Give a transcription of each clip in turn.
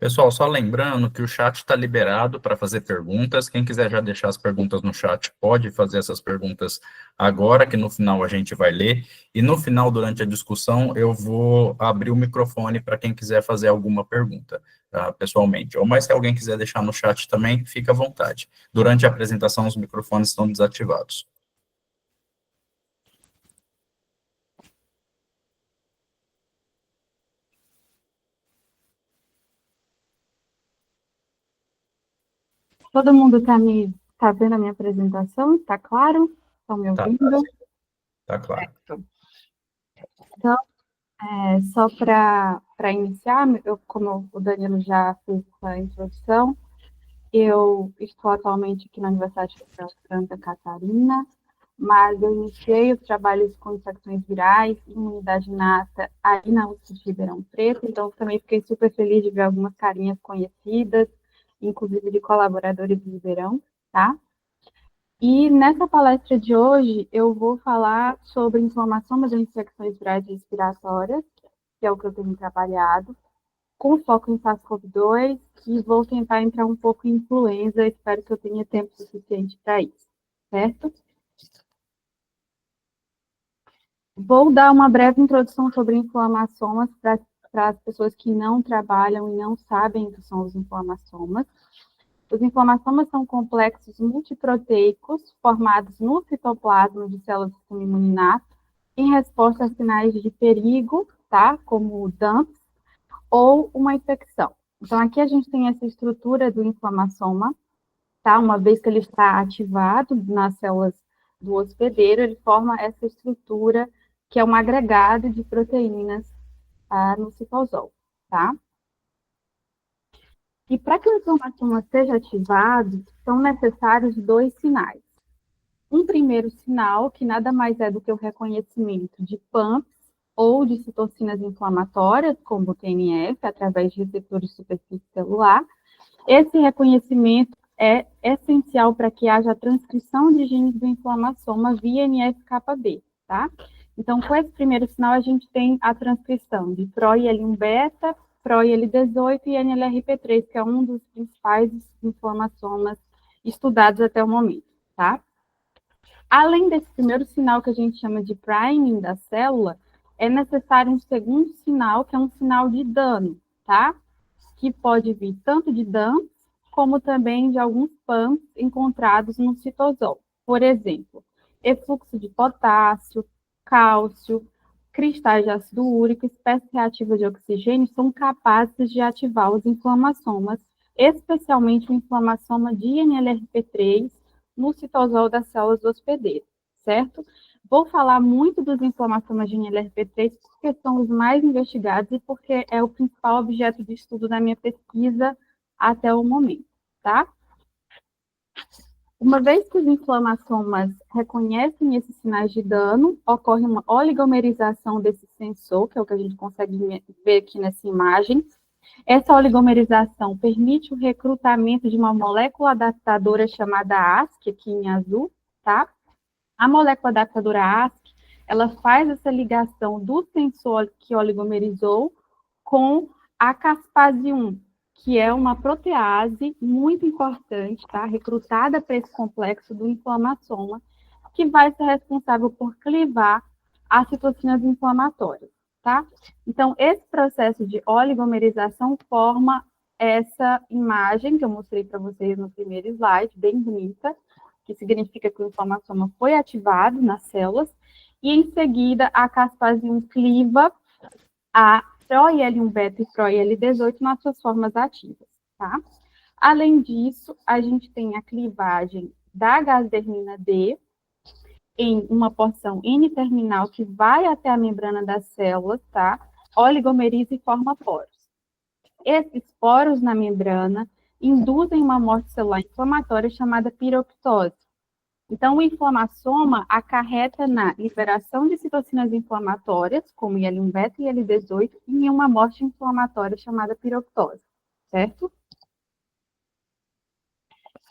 Pessoal, só lembrando que o chat está liberado para fazer perguntas. Quem quiser já deixar as perguntas no chat, pode fazer essas perguntas agora, que no final a gente vai ler. E no final, durante a discussão, eu vou abrir o microfone para quem quiser fazer alguma pergunta, tá, pessoalmente. Ou mais se alguém quiser deixar no chat também, fica à vontade. Durante a apresentação, os microfones estão desativados. Todo mundo tá vendo a minha apresentação? Tá claro? Estão me Tá, ouvindo? tá claro. Então, só para iniciar, como o Danilo já fez a introdução, eu estou atualmente aqui na Universidade de Santa Catarina, mas eu iniciei os trabalhos com infecções virais e imunidade inata aí na USP de Ribeirão Preto, então também fiquei super feliz de ver algumas carinhas conhecidas, inclusive de colaboradores de Ribeirão, tá? E nessa palestra de hoje, eu vou falar sobre inflamação das infecções virais respiratórias, que é o que eu tenho trabalhado, com foco em SARS-CoV-2, e vou tentar entrar um pouco em influenza, espero que eu tenha tempo suficiente para isso, certo? Vou dar uma breve introdução sobre inflamações para as pessoas que não trabalham e não sabem o que são os inflamações. Os inflamações são complexos multiproteicos formados no citoplasma de células do sistema imuninato em resposta a sinais de perigo, tá? Como DAMPs ou uma infecção. Então, aqui a gente tem essa estrutura do inflamassoma, tá? Uma vez que ele está ativado nas células do hospedeiro, ele forma essa estrutura que é um agregado de proteínas no citosol, tá? E para que o inflamassoma seja ativado, são necessários dois sinais. Um primeiro sinal, que nada mais é do que o reconhecimento de PAMPs ou de citocinas inflamatórias, como o TNF, através de receptores de superfície celular. Esse reconhecimento é essencial para que haja a transcrição de genes do inflamassoma via NF-κB, tá? Então, com esse primeiro sinal, a gente tem a transcrição de PRO-IL1-beta, PRO-IL18 e NLRP3, que é um dos principais inflamassomas estudados até o momento, tá? Além desse primeiro sinal que a gente chama de priming da célula, é necessário um segundo sinal, que é um sinal de dano, tá? Que pode vir tanto de DAMPs, como também de alguns PAMPs encontrados no citosol. Por exemplo, efluxo de potássio, cálcio, cristais de ácido úrico, espécies reativas de oxigênio são capazes de ativar os inflamassomas, especialmente o inflamassoma de NLRP3 no citosol das células do hospedeiro, certo? Vou falar muito dos inflamassomas de NLRP3 porque são os mais investigados e porque é o principal objeto de estudo da minha pesquisa até o momento, tá? Uma vez que os inflamassomas reconhecem esses sinais de dano, ocorre uma oligomerização desse sensor, que é o que a gente consegue ver aqui nessa imagem. Essa oligomerização permite o recrutamento de uma molécula adaptadora chamada ASC, aqui em azul, tá? A molécula adaptadora ASC, ela faz essa ligação do sensor que oligomerizou com a caspase-1, que é uma protease muito importante, tá? Recrutada para esse complexo do inflamassoma, que vai ser responsável por clivar as citocinas inflamatórias, tá? Então, esse processo de oligomerização forma essa imagem que eu mostrei para vocês no primeiro slide, bem bonita, que significa que o inflamassoma foi ativado nas células, e em seguida a caspase-1 cliva a PRO-IL1-beta e PRO-IL18 nas suas formas ativas, tá? Além disso, a gente tem a clivagem da gasdermina D em uma porção N-terminal que vai até a membrana das células, tá? Oligomeriza e forma poros. Esses poros na membrana induzem uma morte celular inflamatória chamada piroptose. Então, o inflamassoma acarreta na liberação de citocinas inflamatórias, como IL-1-beta e IL-18, e em uma morte inflamatória chamada piroptose, certo?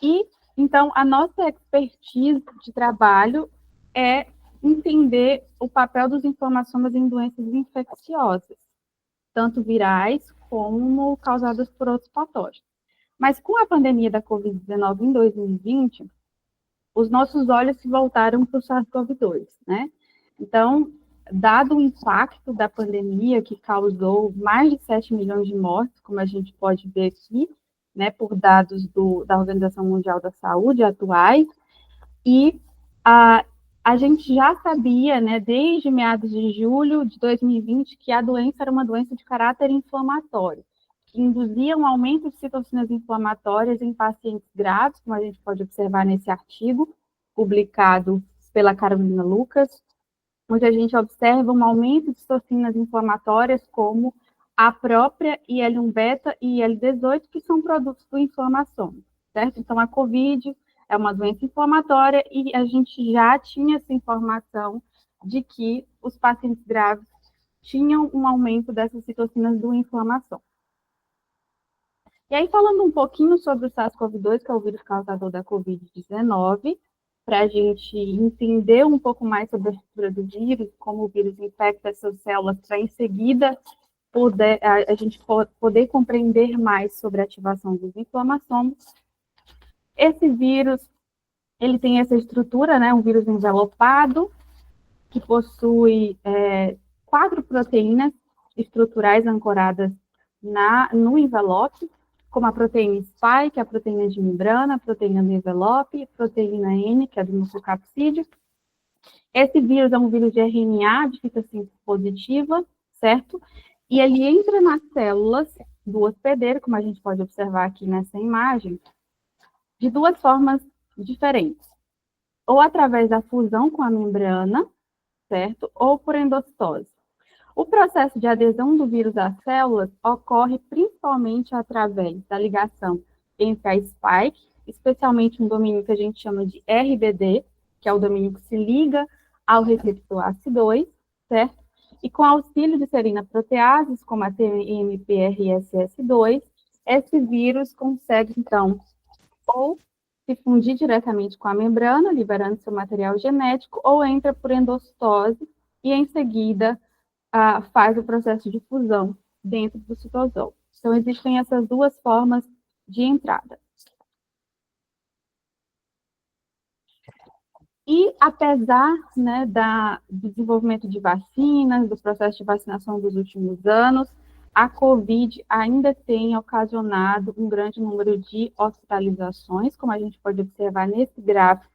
E, então, a nossa expertise de trabalho é entender o papel dos inflamassomas em doenças infecciosas, tanto virais como causadas por outros patógenos. Mas com a pandemia da Covid-19 em 2020, os nossos olhos se voltaram para o SARS-CoV-2, né? Então, dado o impacto da pandemia, que causou mais de 7 milhões de mortes, como a gente pode ver aqui, né, por dados da Organização Mundial da Saúde atuais, e a gente já sabia, né, desde meados de julho de 2020, que a doença era uma doença de caráter inflamatório, que induzia um aumento de citocinas inflamatórias em pacientes graves, como a gente pode observar nesse artigo, publicado pela Carolina Lucas, onde a gente observa um aumento de citocinas inflamatórias como a própria IL-1 beta e IL-18, que são produtos do inflamação, certo? Então, a COVID é uma doença inflamatória e a gente já tinha essa informação de que os pacientes graves tinham um aumento dessas citocinas do inflamação. E aí, falando um pouquinho sobre o SARS-CoV-2, que é o vírus causador da COVID-19, para a gente entender um pouco mais sobre a estrutura do vírus, como o vírus infecta essas células, para em seguida a gente poder compreender mais sobre a ativação dos inflamassomos. Esse vírus, ele tem essa estrutura, né, um vírus envelopado, que possui 4 proteínas estruturais ancoradas no envelope, como a proteína spike, a proteína de membrana, a proteína do envelope, a proteína N, que é do nucleocapsídeo. Esse vírus é um vírus de RNA, de fita síntese positiva, certo? E ele entra nas células do hospedeiro, como a gente pode observar aqui nessa imagem, de 2 formas diferentes. Ou através da fusão com a membrana, certo? Ou por endocitose. O processo de adesão do vírus às células ocorre principalmente através da ligação entre a spike, especialmente um domínio que a gente chama de RBD, que é o domínio que se liga ao receptor ACE2, certo? E com auxílio de serina proteases, como a TMPRSS2, esse vírus consegue, então, ou se fundir diretamente com a membrana, liberando seu material genético, ou entra por endocitose e, em seguida, faz o processo de fusão dentro do citosol. Então, existem essas 2 formas de entrada. E, apesar, né, do desenvolvimento de vacinas, do processo de vacinação dos últimos anos, a COVID ainda tem ocasionado um grande número de hospitalizações, como a gente pode observar nesse gráfico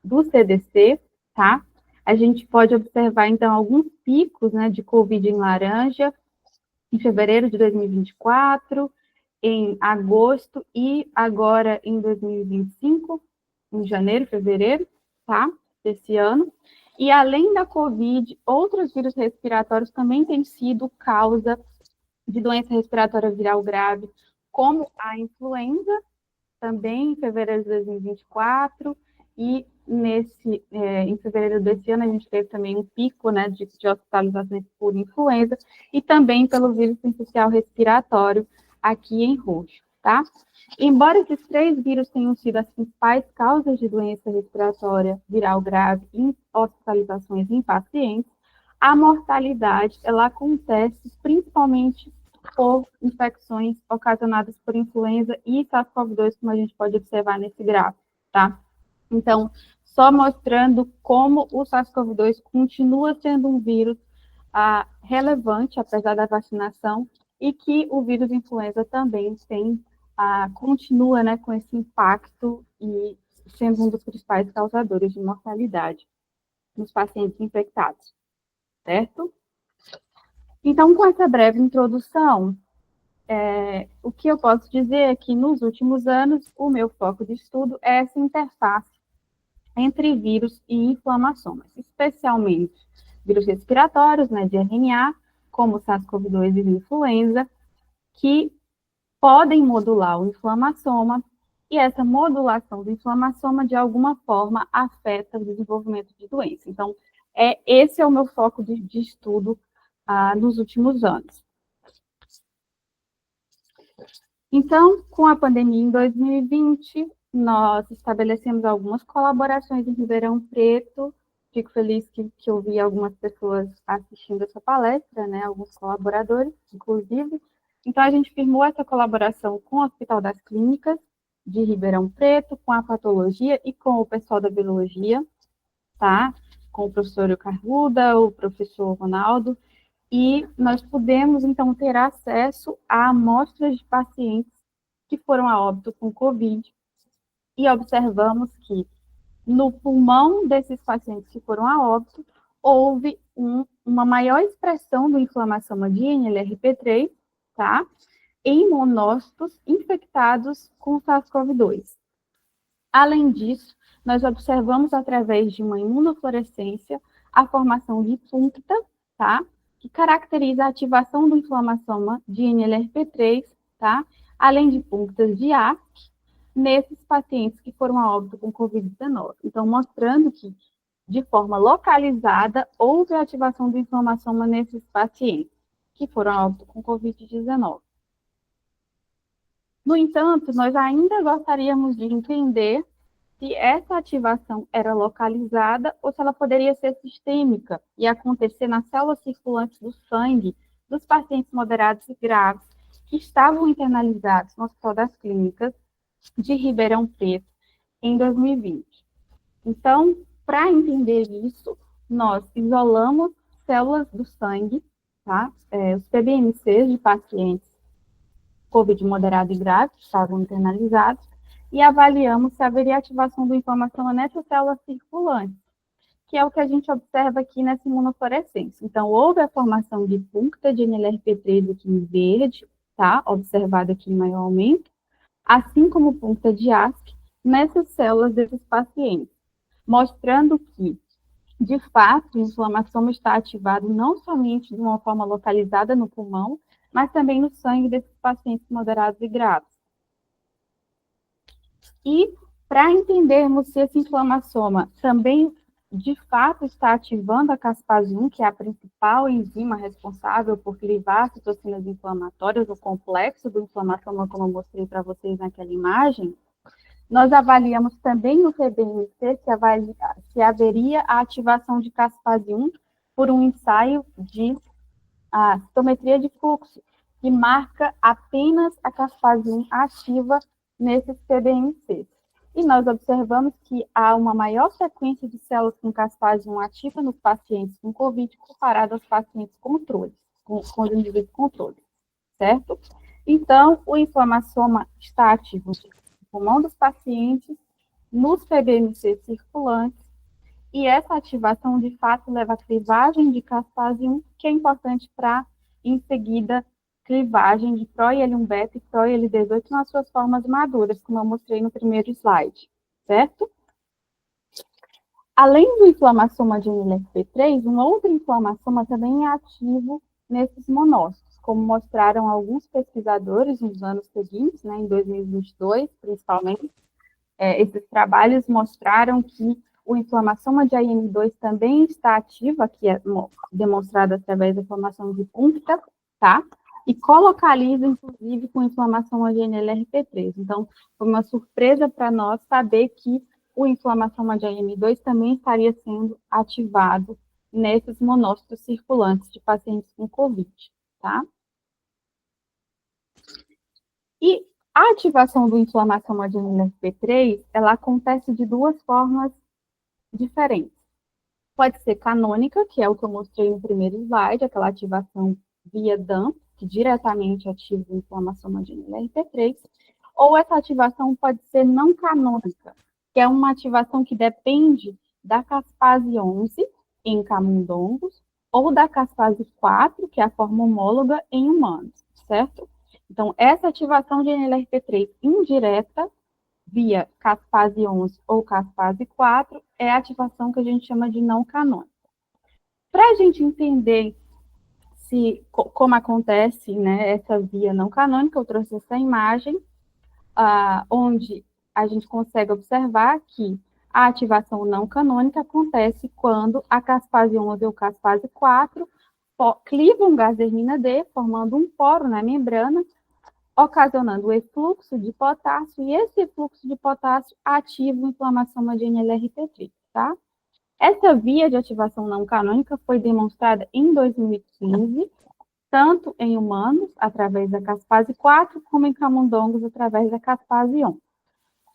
do CDC, tá? A gente pode observar, então, alguns picos, né, de COVID em laranja, em fevereiro de 2024, em agosto e agora em 2025, em janeiro, fevereiro, tá? Desse ano. E além da COVID, outros vírus respiratórios também têm sido causa de doença respiratória viral grave, como a influenza, também em fevereiro de 2024, e em fevereiro desse ano a gente teve também um pico, né, de hospitalizações por influenza, e também pelo vírus sincicial respiratório, aqui em roxo, tá? Embora esses 3 vírus tenham sido as principais causas de doença respiratória viral grave e hospitalizações em pacientes, a mortalidade, ela acontece principalmente por infecções ocasionadas por influenza e SARS-CoV-2, como a gente pode observar nesse gráfico, tá? Então, só mostrando como o SARS-CoV-2 continua sendo um vírus relevante, apesar da vacinação, e que o vírus influenza também continua, né, com esse impacto e sendo um dos principais causadores de mortalidade nos pacientes infectados, certo? Então, com essa breve introdução, o que eu posso dizer é que, nos últimos anos, o meu foco de estudo é essa interface entre vírus e inflamações, especialmente vírus respiratórios, né, de RNA, como SARS-CoV-2 e influenza, que podem modular o inflamassoma, e essa modulação do inflamassoma, de alguma forma, afeta o desenvolvimento de doença. Então, esse é o meu foco de estudo nos últimos anos. Então, com a pandemia em 2020, nós estabelecemos algumas colaborações em Ribeirão Preto. Fico feliz que eu vi algumas pessoas assistindo essa palestra, né, alguns colaboradores, inclusive, Então, a gente firmou essa colaboração com o Hospital das Clínicas de Ribeirão Preto, com a patologia e com o pessoal da biologia, tá? Com o professor Carluda, o professor Ronaldo, e nós pudemos, então, ter acesso a amostras de pacientes que foram a óbito com Covid, e observamos que no pulmão desses pacientes que foram a óbito, houve uma maior expressão do inflamassoma de NLRP3, tá? Em monócitos infectados com SARS-CoV-2. Além disso, nós observamos através de uma imunofluorescência a formação de puncta, tá? Que caracteriza a ativação do inflamassoma de NLRP3, tá? Além de punctas de ASC, nesses pacientes que foram a óbito com Covid-19. Então, mostrando que, de forma localizada, houve a ativação do inflamassoma nesses pacientes que foram a óbito com Covid-19. No entanto, nós ainda gostaríamos de entender se essa ativação era localizada ou se ela poderia ser sistêmica e acontecer nas células circulantes do sangue dos pacientes moderados e graves que estavam internalizados no Hospital das Clínicas de Ribeirão Preto em 2020. Então, para entender isso, nós isolamos células do sangue, tá? Os PBMCs de pacientes COVID moderado e grave, que estavam internalizados, e avaliamos se haveria ativação do inflamassoma nessas células circulantes, que é o que a gente observa aqui nessa imunofluorescência. Então, houve a formação de puncta de NLRP3 aqui em verde, tá? Observada aqui em maior aumento, assim como puncta de ASC nessas células desses pacientes, mostrando que, de fato, o inflamassoma está ativado não somente de uma forma localizada no pulmão, mas também no sangue desses pacientes moderados e graves. E, para entendermos se esse inflamassoma também, de fato, está ativando a caspase 1, que é a principal enzima responsável por clivar citocinas inflamatórias, o complexo do inflamassoma, como eu mostrei para vocês naquela imagem, nós avaliamos também no PBMC se haveria a ativação de caspase 1 por um ensaio de citometria de fluxo, que marca apenas a caspase 1 ativa nesses PBMCs. E nós observamos que há uma maior frequência de células com caspase 1 ativa nos pacientes com COVID comparado aos pacientes controles, com os indivíduos controles, certo? Então, o inflamassoma está ativo no pulmão dos pacientes, nos PBMCs circulantes, e essa ativação, de fato, leva à clivagem de caspase 1, que é importante para, em seguida, clivagem de ProIL1-beta e ProIL-18 nas suas formas maduras, como eu mostrei no primeiro slide, certo? Além do inflamassoma de NLRP3, um outro inflamassoma também é ativo nesses monócitos, como mostraram alguns pesquisadores nos anos seguintes, né, em 2022, principalmente. Esses trabalhos mostraram que o inflamassoma de IM2 também está ativo, aqui é demonstrado através da formação de puncta, tá? E colocaliza, inclusive, com inflamação de NLRP3. Então, foi uma surpresa para nós saber que o inflamassoma de IM2 também estaria sendo ativado nesses monócitos circulantes de pacientes com COVID, tá? E a ativação do inflamassoma de NLRP3, ela acontece de duas formas diferentes. Pode ser canônica, que é o que eu mostrei no primeiro slide, aquela ativação via DAMP, que diretamente ativa o inflamassoma de NLRP3, ou essa ativação pode ser não canônica, que é uma ativação que depende da caspase 11 em camundongos, ou da caspase 4, que é a forma homóloga em humanos, certo? Então, essa ativação de NLRP3 indireta, via caspase 11 ou caspase 4, é a ativação que a gente chama de não canônica. Para a gente entender como acontece, né, essa via não canônica, eu trouxe essa imagem, onde a gente consegue observar que a ativação não canônica acontece quando a caspase 11 ou caspase 4 clivam gazermina D, formando um poro na membrana, ocasionando o efluxo de potássio, e esse efluxo de potássio ativa a inflamação de NLRP3, tá? Essa via de ativação não canônica foi demonstrada em 2015, tanto em humanos, através da caspase 4, como em camundongos, através da caspase 11.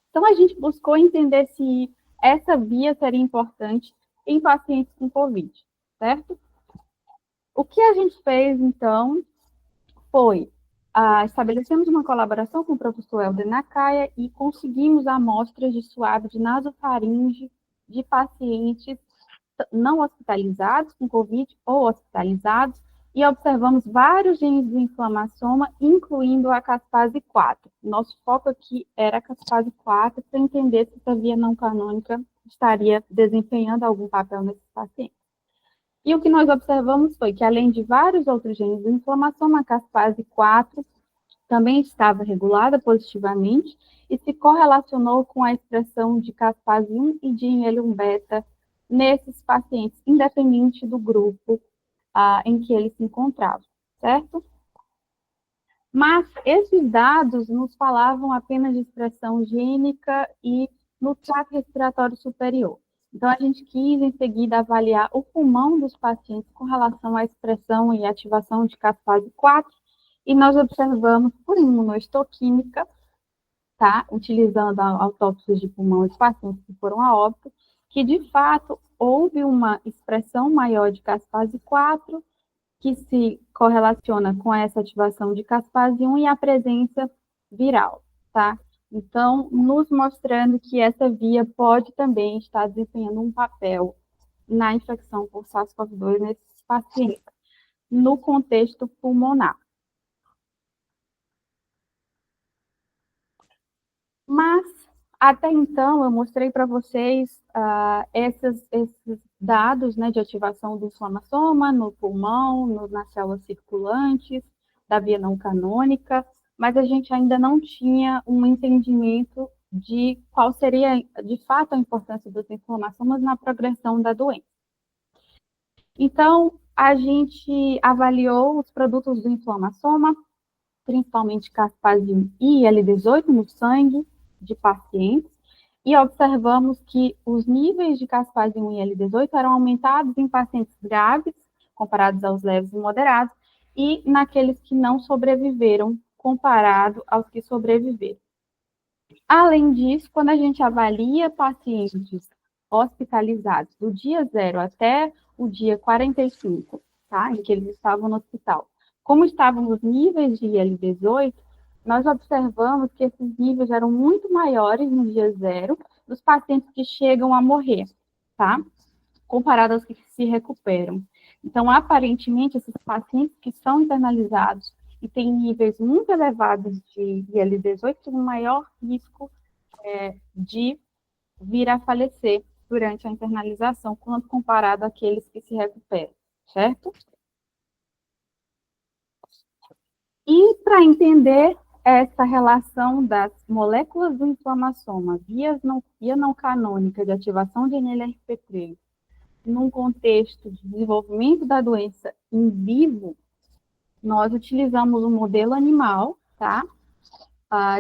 Então, a gente buscou entender se essa via seria importante em pacientes com COVID, certo? O que a gente fez, então, foi estabelecemos uma colaboração com o professor Helder Nakaya e conseguimos amostras de suave de nasofaringe de pacientes não hospitalizados com COVID ou hospitalizados e observamos vários genes de inflamassoma, incluindo a caspase 4. Nosso foco aqui era a caspase 4 para entender se essa via não canônica estaria desempenhando algum papel nesses pacientes. E o que nós observamos foi que, além de vários outros genes de inflamação, a caspase 4 também estava regulada positivamente e se correlacionou com a expressão de caspase 1 e de inelium beta nesses pacientes, independente do grupo em que eles se encontravam, certo? Mas esses dados nos falavam apenas de expressão gênica e no trato respiratório superior. Então, a gente quis, em seguida, avaliar o pulmão dos pacientes com relação à expressão e ativação de caspase 4, e nós observamos por imunohistoquímica, tá, utilizando autópsias de pulmão de pacientes que foram a óbito, que, de fato, houve uma expressão maior de caspase 4, que se correlaciona com essa ativação de caspase 1 e a presença viral, tá? Então, nos mostrando que essa via pode também estar desempenhando um papel na infecção por SARS-CoV-2 nesses pacientes, no contexto pulmonar. Mas, até então, eu mostrei para vocês esses dados, né, de ativação do inflamassoma no pulmão, nas células circulantes, da via não canônica, mas a gente ainda não tinha um entendimento de qual seria, de fato, a importância dos inflamassomas na progressão da doença. Então, a gente avaliou os produtos do inflamassoma, principalmente caspase 1 e IL-18 no sangue de pacientes, e observamos que os níveis de caspase 1 e IL-18 eram aumentados em pacientes graves, comparados aos leves e moderados, e naqueles que não sobreviveram, comparado aos que sobreviveram. Além disso, quando a gente avalia pacientes hospitalizados do dia 0 até o dia 45, tá, em que eles estavam no hospital, como estavam os níveis de IL-18, nós observamos que esses níveis eram muito maiores no dia 0 dos pacientes que chegam a morrer, tá? Comparado aos que se recuperam. Então, aparentemente, esses pacientes que são internalizados e têm níveis muito elevados de IL-18 têm um maior risco de vir a falecer durante a internalização, quando comparado àqueles que se recuperam, certo? E para entender essa relação das moléculas do inflamassoma, via não canônica de ativação de NLRP3, num contexto de desenvolvimento da doença em vivo, nós utilizamos um modelo animal, tá?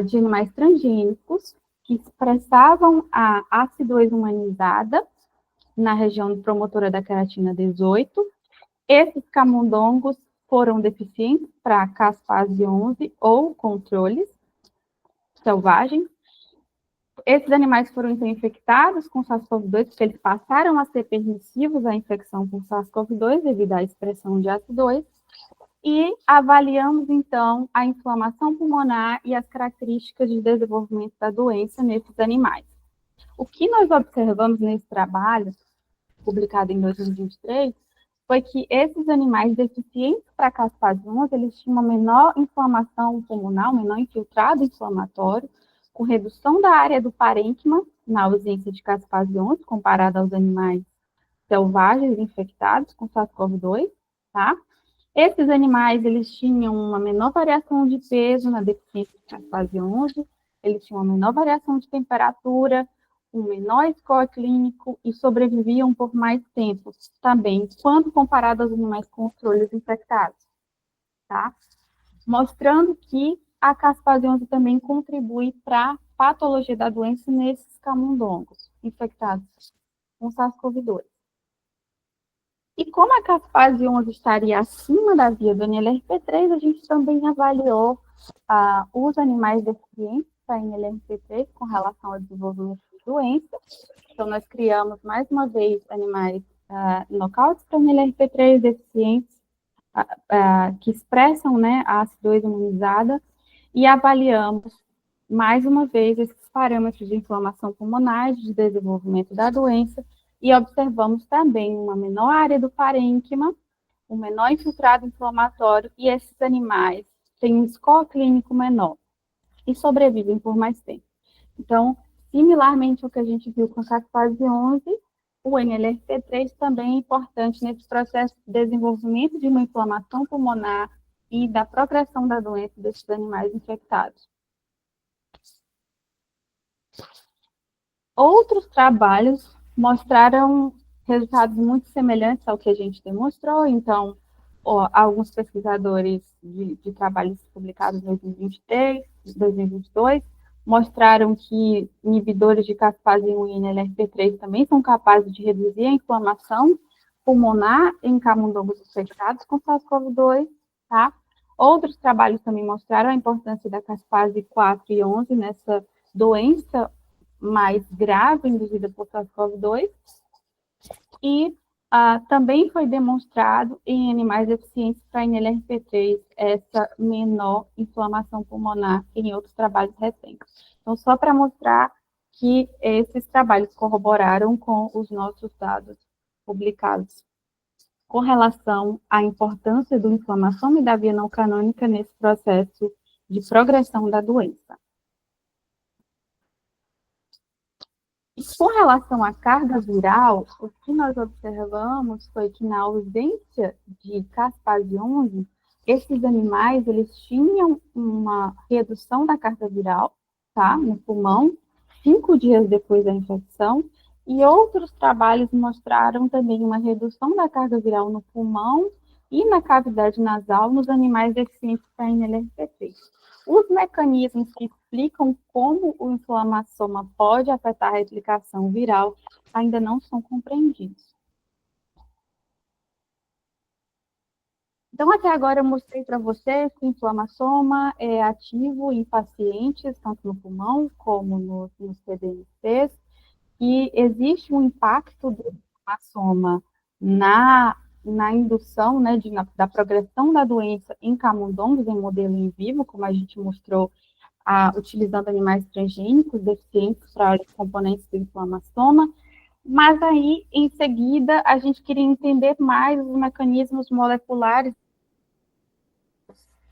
De animais transgênicos, que expressavam a acidose humanizada na região promotora da queratina 18. Esses camundongos foram deficientes para caspase 11 ou controles selvagens. Esses animais foram então infectados com SARS-CoV-2 porque eles passaram a ser permissivos à infecção por SARS-CoV-2 devido à expressão de acidose. E avaliamos, então, a inflamação pulmonar e as características de desenvolvimento da doença nesses animais. O que nós observamos nesse trabalho, publicado em 2023, foi que esses animais deficientes para caspase 11, eles tinham uma menor inflamação pulmonar, um menor infiltrado inflamatório, com redução da área do parênquima, na ausência de caspase 11, comparado aos animais selvagens infectados com SARS-CoV-2, tá? Esses animais, eles tinham uma menor variação de peso na deficiência de caspase 11, eles tinham uma menor variação de temperatura, um menor score clínico e sobreviviam por mais tempo também, quando comparado aos animais controles infectados, tá? Mostrando que a caspase 11 também contribui para a patologia da doença nesses camundongos infectados com SARS-CoV-2. E como a caspase 11 estaria acima da via do NLRP3, a gente também avaliou os animais deficientes para NLRP3 com relação ao desenvolvimento de doença. Então, nós criamos, mais uma vez, animais knockouts para NLRP3 deficientes, que expressam, né, a acidose imunizada, e avaliamos, mais uma vez, esses parâmetros de inflamação pulmonar, de desenvolvimento da doença, e observamos também uma menor área do parênquima, um menor infiltrado inflamatório, e esses animais têm um score clínico menor e sobrevivem por mais tempo. Então, similarmente ao que a gente viu com a caspase 11, o NLRP3 também é importante nesse processo de desenvolvimento de uma inflamação pulmonar e da progressão da doença desses animais infectados. Outros trabalhos mostraram resultados muito semelhantes ao que a gente demonstrou. Então, alguns pesquisadores de trabalhos publicados em 2023, 2022, mostraram que inibidores de caspase 1 e NLRP3 também são capazes de reduzir a inflamação pulmonar em camundongos infectados com SARS-CoV-2, tá? Outros trabalhos também mostraram a importância da caspase 4 e 11 nessa doença mais grave induzida por SARS-CoV-2, e também foi demonstrado em animais deficientes para NLRP3 essa menor inflamação pulmonar em outros trabalhos recentes. Então, só para mostrar que esses trabalhos corroboraram com os nossos dados publicados com relação à importância da inflamação e da via não canônica nesse processo de progressão da doença. E com relação à carga viral, o que nós observamos foi que na ausência de caspase 11, esses animais, eles tinham uma redução da carga viral, tá, no pulmão, 5 dias depois da infecção, e outros trabalhos mostraram também uma redução da carga viral no pulmão e na cavidade nasal nos animais deficientes para NLRP3. Os mecanismos que explicam como o inflamassoma pode afetar a replicação viral ainda não são compreendidos. Então, até agora eu mostrei para vocês que o inflamassoma é ativo em pacientes, tanto no pulmão como nos PDMCs, e existe um impacto do inflamassoma na indução, né, da progressão da doença em camundongos, em modelo in vivo, como a gente mostrou, utilizando animais transgênicos deficientes para os componentes do inflamassoma, mas aí, em seguida, a gente queria entender mais os mecanismos moleculares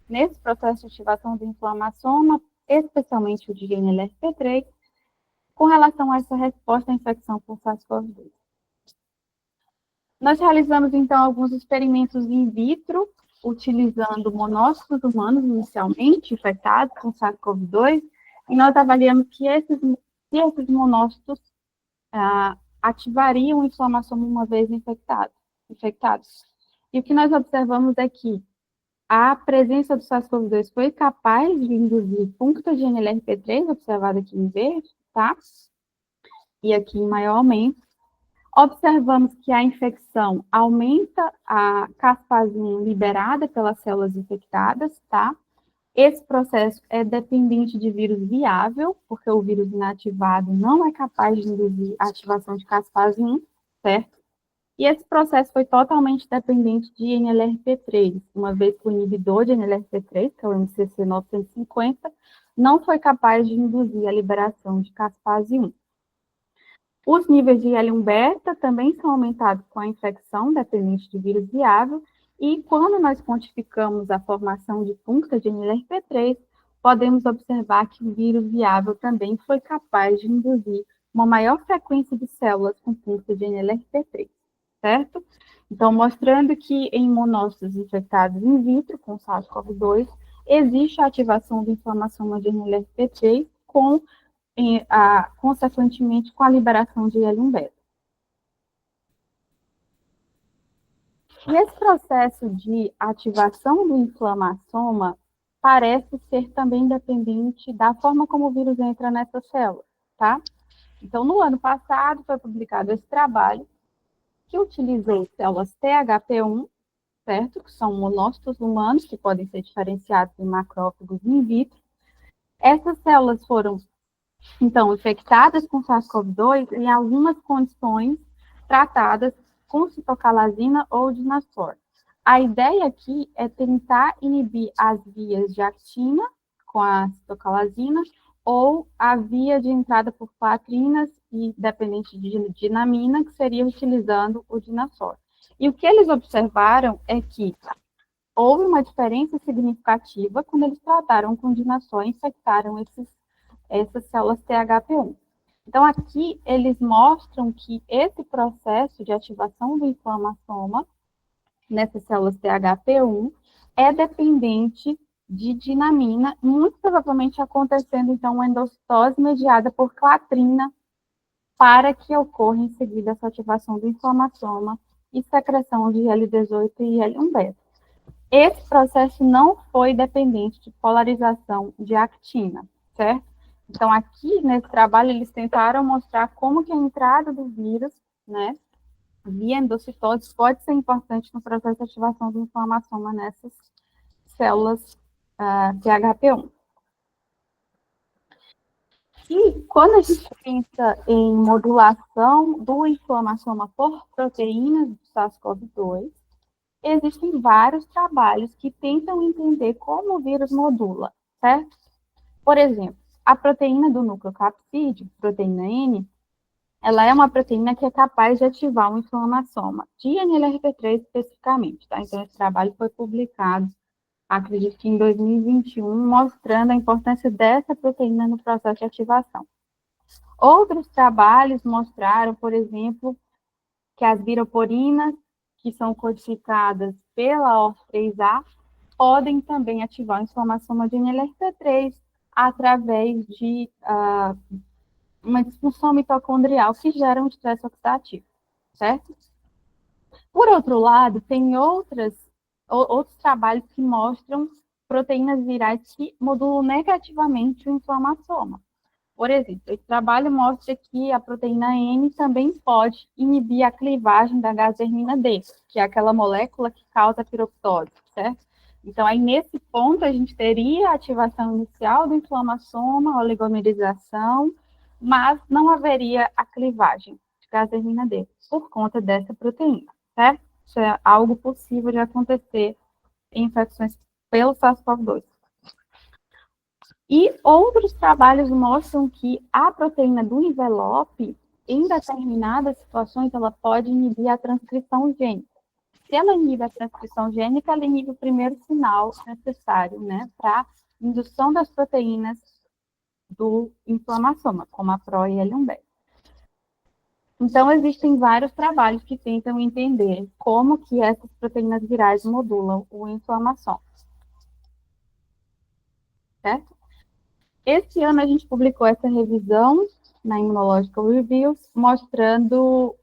nesse processo de ativação do inflamassoma, especialmente o de NLRP3, com relação a essa resposta à infecção por SARS-CoV-2. Nós realizamos, então, alguns experimentos in vitro, utilizando monócitos humanos inicialmente infectados com SARS-CoV-2, e nós avaliamos que esses monócitos ativariam a inflamação uma vez infectados. E o que nós observamos é que a presença do SARS-CoV-2 foi capaz de induzir punctos de NLRP3, observado aqui em verde, tá? E aqui em maior aumento. Observamos que a infecção aumenta a caspase liberada pelas células infectadas, tá? Esse processo é dependente de vírus viável, porque o vírus inativado não é capaz de induzir a ativação de caspase 1, certo? E esse processo foi totalmente dependente de NLRP3, uma vez que o inibidor de NLRP3, que é o MCC 950, não foi capaz de induzir a liberação de caspase 1. Os níveis de L1-beta também são aumentados com a infecção, dependente de vírus viável, e quando nós quantificamos a formação de punctas de NLRP3, podemos observar que o vírus viável também foi capaz de induzir uma maior frequência de células com punctas de NLRP3, certo? Então, mostrando que em monócitos infectados in vitro com SARS-CoV-2, existe a ativação da inflamação de NLRP3 consequentemente com a liberação de L1-beta. E esse processo de ativação do inflamassoma parece ser também dependente da forma como o vírus entra nessa célula, tá? Então, no ano passado, foi publicado esse trabalho, que utilizei células THP1, certo? Que são monócitos humanos, que podem ser diferenciados em macrófagos in vitro. Essas células foram, então, infectadas com SARS-CoV-2 em algumas condições tratadas com citocalazina ou dinasfor. A ideia aqui é tentar inibir as vias de actina com a citocalazina ou a via de entrada por clatrinas e dependente de dinamina, que seria utilizando o dinasfor. E o que eles observaram é que houve uma diferença significativa quando eles trataram com dinasfor e infectaram essas células THP1. Então, aqui eles mostram que esse processo de ativação do inflamassoma nessas células THP1 é dependente de dinamina, muito provavelmente acontecendo, então, uma endocitose mediada por clatrina, para que ocorra em seguida essa ativação do inflamassoma e secreção de IL-18 e IL-1-beta. Esse processo não foi dependente de polarização de actina, certo? Então, aqui, nesse trabalho, eles tentaram mostrar como que a entrada do vírus, né, via endocitose, pode ser importante no processo de ativação do inflamassoma nessas células THP1. E quando a gente pensa em modulação do inflamassoma por proteínas do SARS-CoV-2, existem vários trabalhos que tentam entender como o vírus modula, certo? Por exemplo, a proteína do núcleo capsídeo, proteína N, ela é uma proteína que é capaz de ativar um inflamassoma, de NLRP3 especificamente, tá? Então, esse trabalho foi publicado, acredito que em 2021, mostrando a importância dessa proteína no processo de ativação. Outros trabalhos mostraram, por exemplo, que as viroporinas, que são codificadas pela OR3A, podem também ativar a inflamassoma de NLRP3 através de uma disfunção mitocondrial que gera um estresse oxidativo, certo? Por outro lado, tem outros trabalhos que mostram proteínas virais que modulam negativamente o inflamassoma. Por exemplo, esse trabalho mostra que a proteína N também pode inibir a clivagem da gazermina D, que é aquela molécula que causa a piroptose, certo? Então, aí nesse ponto, a gente teria a ativação inicial do inflamassoma, a oligomerização, mas não haveria a clivagem de gazermina D por conta dessa proteína, certo? Isso é algo possível de acontecer em infecções pelo SARS-CoV-2. E outros trabalhos mostram que a proteína do envelope, em determinadas situações, ela pode inibir a transcrição gênica. Se ela inibe a transcrição gênica, ela inibe o primeiro sinal necessário, né, para indução das proteínas do inflamassoma, como a PRO e L1-beta. Então, existem vários trabalhos que tentam entender como que essas proteínas virais modulam o inflamassoma. Certo? Esse ano a gente publicou essa revisão na Immunological Reviews, mostrando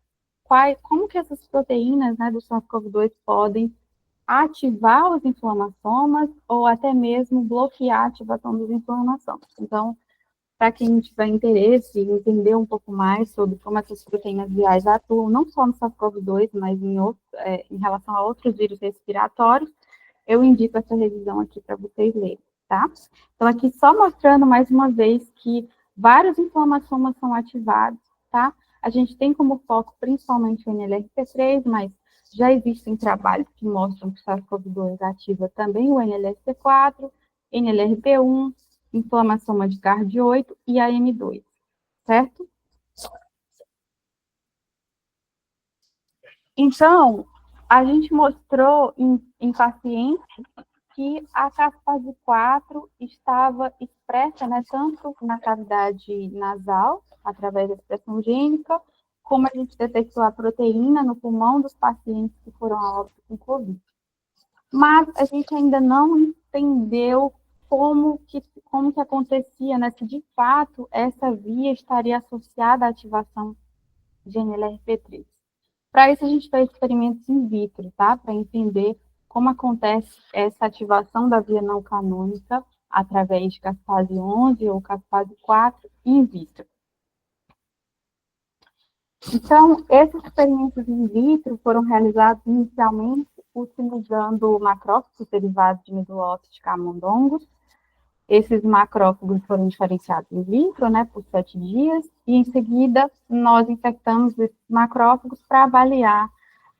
como que essas proteínas, né, do SARS-CoV-2 podem ativar os inflamassomas ou até mesmo bloquear a ativação dos inflamassomas. Então, para quem tiver interesse em entender um pouco mais sobre como essas proteínas virais atuam, não só no SARS-CoV-2, mas em relação a outros vírus respiratórios, eu indico essa revisão aqui para vocês lerem, tá? Então, aqui só mostrando mais uma vez que vários inflamassomas são ativados, tá? A gente tem como foco principalmente o NLRP3, mas já existem trabalhos que mostram que o SARS-CoV-2 ativa também o NLRP4, NLRP1, inflamassoma de CARD8 e a M2, certo? Então, a gente mostrou em pacientes que a caspase 4 estava expressa, né, tanto na cavidade nasal, através da expressão gênica, como a gente detectou a proteína no pulmão dos pacientes que foram a óbito com Covid. Mas a gente ainda não entendeu como que acontecia, né, se de fato essa via estaria associada à ativação de NLRP3. Para isso, a gente fez experimentos in vitro, tá? Para entender como acontece essa ativação da via não canônica através de caspase 11 ou caspase 4 in vitro. Então, essas experiências in vitro foram realizadas inicialmente utilizando macrófagos derivados de medulose de camundongos. Esses macrófagos foram diferenciados in vitro, né, por 7 dias, e em seguida nós infectamos esses macrófagos para avaliar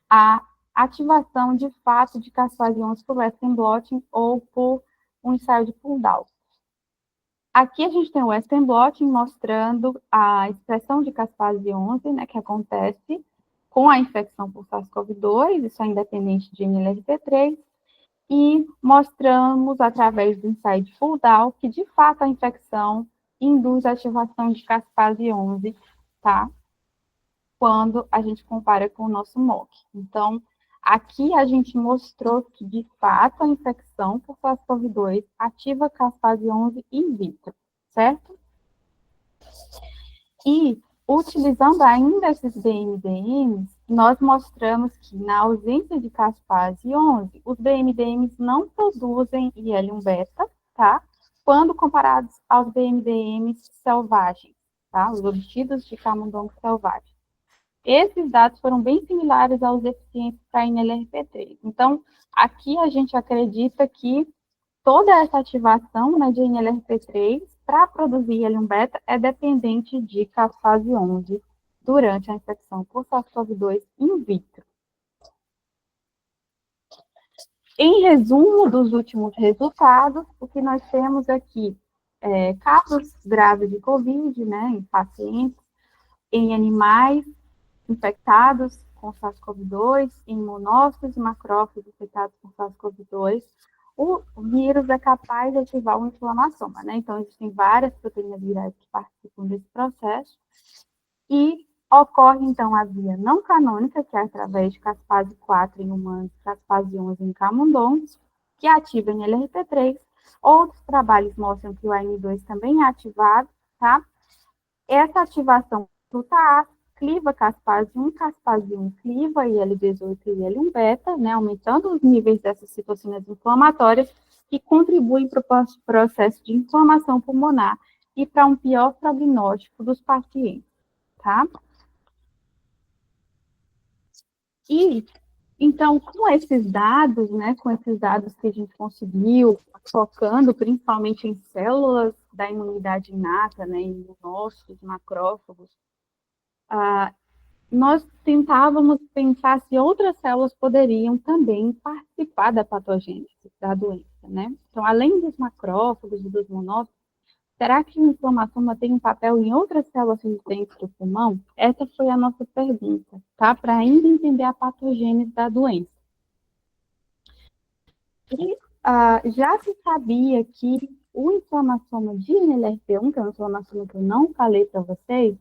a ativação de fato de Caspase-11 por Western blotting ou por um ensaio de pull-down. Aqui a gente tem o Western blotting mostrando a expressão de Caspase-11, né, que acontece com a infecção por SARS-CoV-2, isso é independente de NLRP3, e mostramos, através do ensaio de pull-down, que, de fato, a infecção induz a ativação de Caspase-11, tá? Quando a gente compara com o nosso mock. Então, aqui a gente mostrou que, de fato, a infecção por SARS-CoV-2 ativa Caspase-11 in vitro, certo? E, utilizando ainda esses BMDMs, nós mostramos que, na ausência de Caspase-11, os BMDMs não produzem IL-1-beta, tá? Quando comparados aos BMDMs selvagens, tá? Os obtidos de camundongo selvagem. Esses dados foram bem similares aos eficientes para NLRP3. Então, aqui a gente acredita que toda essa ativação, né, de NLRP3 para produzir IL-1-beta é dependente de Caspase-11 durante a infecção por SARS-CoV-2 in vitro. Em resumo dos últimos resultados, o que nós temos aqui é casos graves de COVID, né, em pacientes, em animais infectados com SARS-CoV-2, em monócitos e macrófagos infectados com SARS-CoV-2, o vírus é capaz de ativar uma inflamassoma, né? Então, existem várias proteínas virais que participam desse processo, e ocorre, então, a via não canônica, que é através de Caspase-4 em humanos, Caspase-11 em camundongos, que ativa em LRP3. Outros trabalhos mostram que o AN2 também é ativado, tá? Essa ativação fruta A cliva Caspase-1, Caspase-1 cliva IL-18 e IL-1-beta, né, aumentando os níveis dessas citocinas inflamatórias que contribuem para o processo de inflamação pulmonar e para um pior prognóstico dos pacientes, tá? E, então, com esses dados, né, com esses dados que a gente conseguiu, focando principalmente em células da imunidade inata, né, em monócitos, macrófagos, nós tentávamos pensar se outras células poderiam também participar da patogênese da doença, né? Então, além dos macrófagos e dos monócitos, será que a inflamação tem um papel em outras células resistentes do pulmão? Essa foi a nossa pergunta, tá? Para ainda entender a patogênese da doença. E já se sabia que o inflamassoma de NLRP1, que é um inflamassoma que eu não falei para vocês,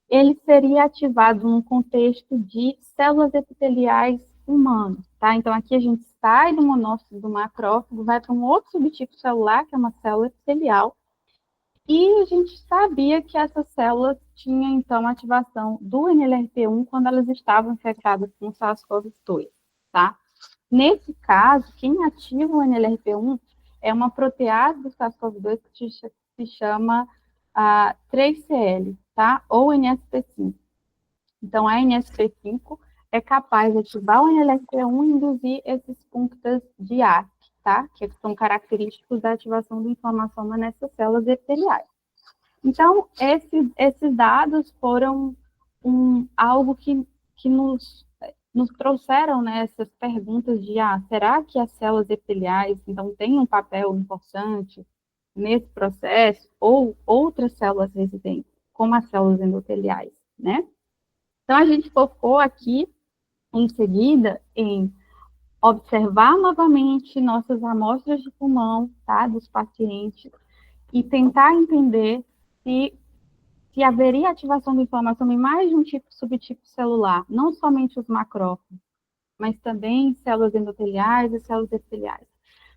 ele seria ativado num contexto de células epiteliais humanas, tá? Então, aqui a gente sai do monócito do macrófago, vai para um outro subtipo celular, que é uma célula epitelial, e a gente sabia que essas células tinham, então, ativação do NLRP1 quando elas estavam infectadas com SARS-CoV-2, tá? Nesse caso, quem ativa o NLRP1 é uma protease do SARS-CoV-2 que se chama 3CL, tá? Ou NSP5. Então, a NSP5 é capaz de ativar o NLRP1 e induzir esses punctas de ARC, tá? Que são característicos da ativação do inflamassoma nessas células epiteliais. Então, esses dados foram algo que nos trouxeram, né, essas perguntas de, será que as células epiteliais, então, têm um papel importante nesse processo, ou outras células residentes, como as células endoteliais, né? Então, a gente focou aqui, em seguida, em observar novamente nossas amostras de pulmão, tá, dos pacientes, e tentar entender se haveria ativação da inflamação em mais de um subtipo celular, não somente os macrófagos, mas também células endoteliais e células epiteliais.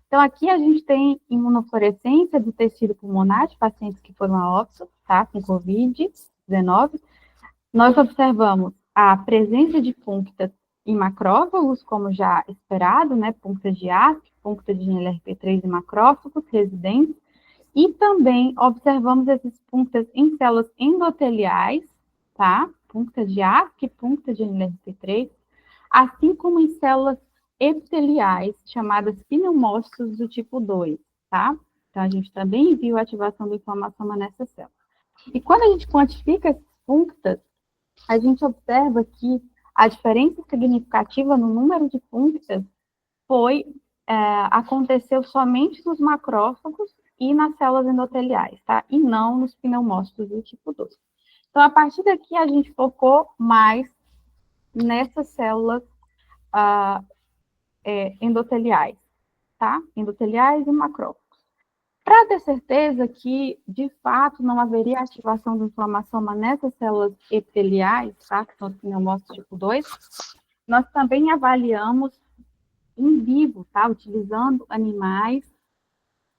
Então, aqui a gente tem imunofluorescência do tecido pulmonar de pacientes que foram a óbito, tá, com COVID-19. Nós observamos a presença de punctas em macrófagos, como já esperado, né, punctas de ASP, punctas de NLRP3 e macrófagos residentes, e também observamos esses punctas em células endoteliais, tá, puncta de ASC e puncta de NLRP3, assim como em células epiteliais, chamadas pneumócitos do tipo 2, tá? Então, a gente também viu a ativação do inflamassoma nessa célula. E quando a gente quantifica essas punctas, a gente observa que a diferença significativa no número de punctas aconteceu somente nos macrófagos e nas células endoteliais, tá? E não nos pneumócitos do tipo 2. Então, a partir daqui, a gente focou mais nessas células endoteliais, tá? Endoteliais e macrófagos. Para ter certeza que, de fato, não haveria ativação do inflamassoma nessas células epiteliais, tá? Que são os pneumócitos tipo 2, nós também avaliamos em vivo, tá? Utilizando animais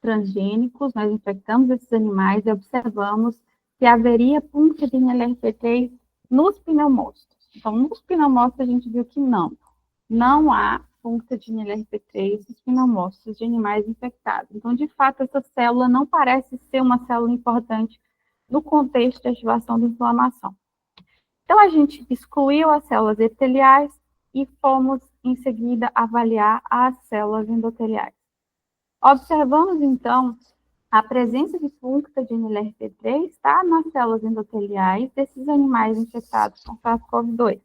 transgênicos, nós infectamos esses animais e observamos se haveria puncta de NLRP3 nos pneumócitos. Então, nos pneumócitos, a gente viu que não há puncta de NLRP3 nos pneumócitos de animais infectados. Então, de fato, essa célula não parece ser uma célula importante no contexto de ativação da inflamação. Então, a gente excluiu as células epiteliais e fomos, em seguida, avaliar as células endoteliais. Observamos, então, a presença de puncta de NLRP3 tá, nas células endoteliais desses animais infectados com SARS-CoV-2.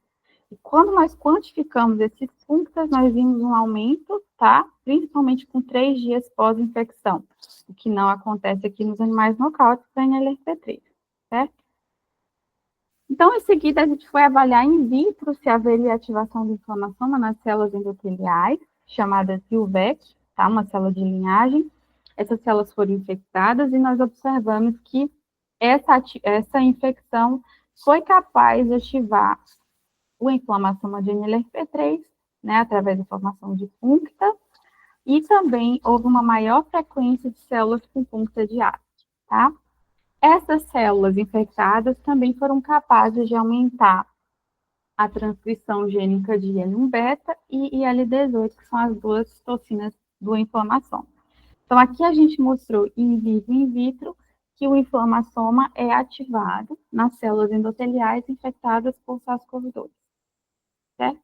E quando nós quantificamos esses punctas, nós vimos um aumento, tá? Principalmente com 3 dias pós-infecção, o que não acontece aqui nos animais nocáuticos da NLRP3, certo? Então, em seguida, a gente foi avaliar in vitro se haveria ativação do inflamassoma nas células endoteliais, chamadas UVEC, tá? Uma célula de linhagem. Essas células foram infectadas e nós observamos que essa infecção foi capaz de ativar o inflamassoma de NLRP3, né, através da formação de puncta, e também houve uma maior frequência de células com puncta de AST, tá? Essas células infectadas também foram capazes de aumentar a transcrição gênica de IL-1-beta e IL-18, que são as duas citocinas do inflamassoma. Então, aqui a gente mostrou in vivo e in vitro que o inflamassoma é ativado nas células endoteliais infectadas por SARS-CoV-2. Certo?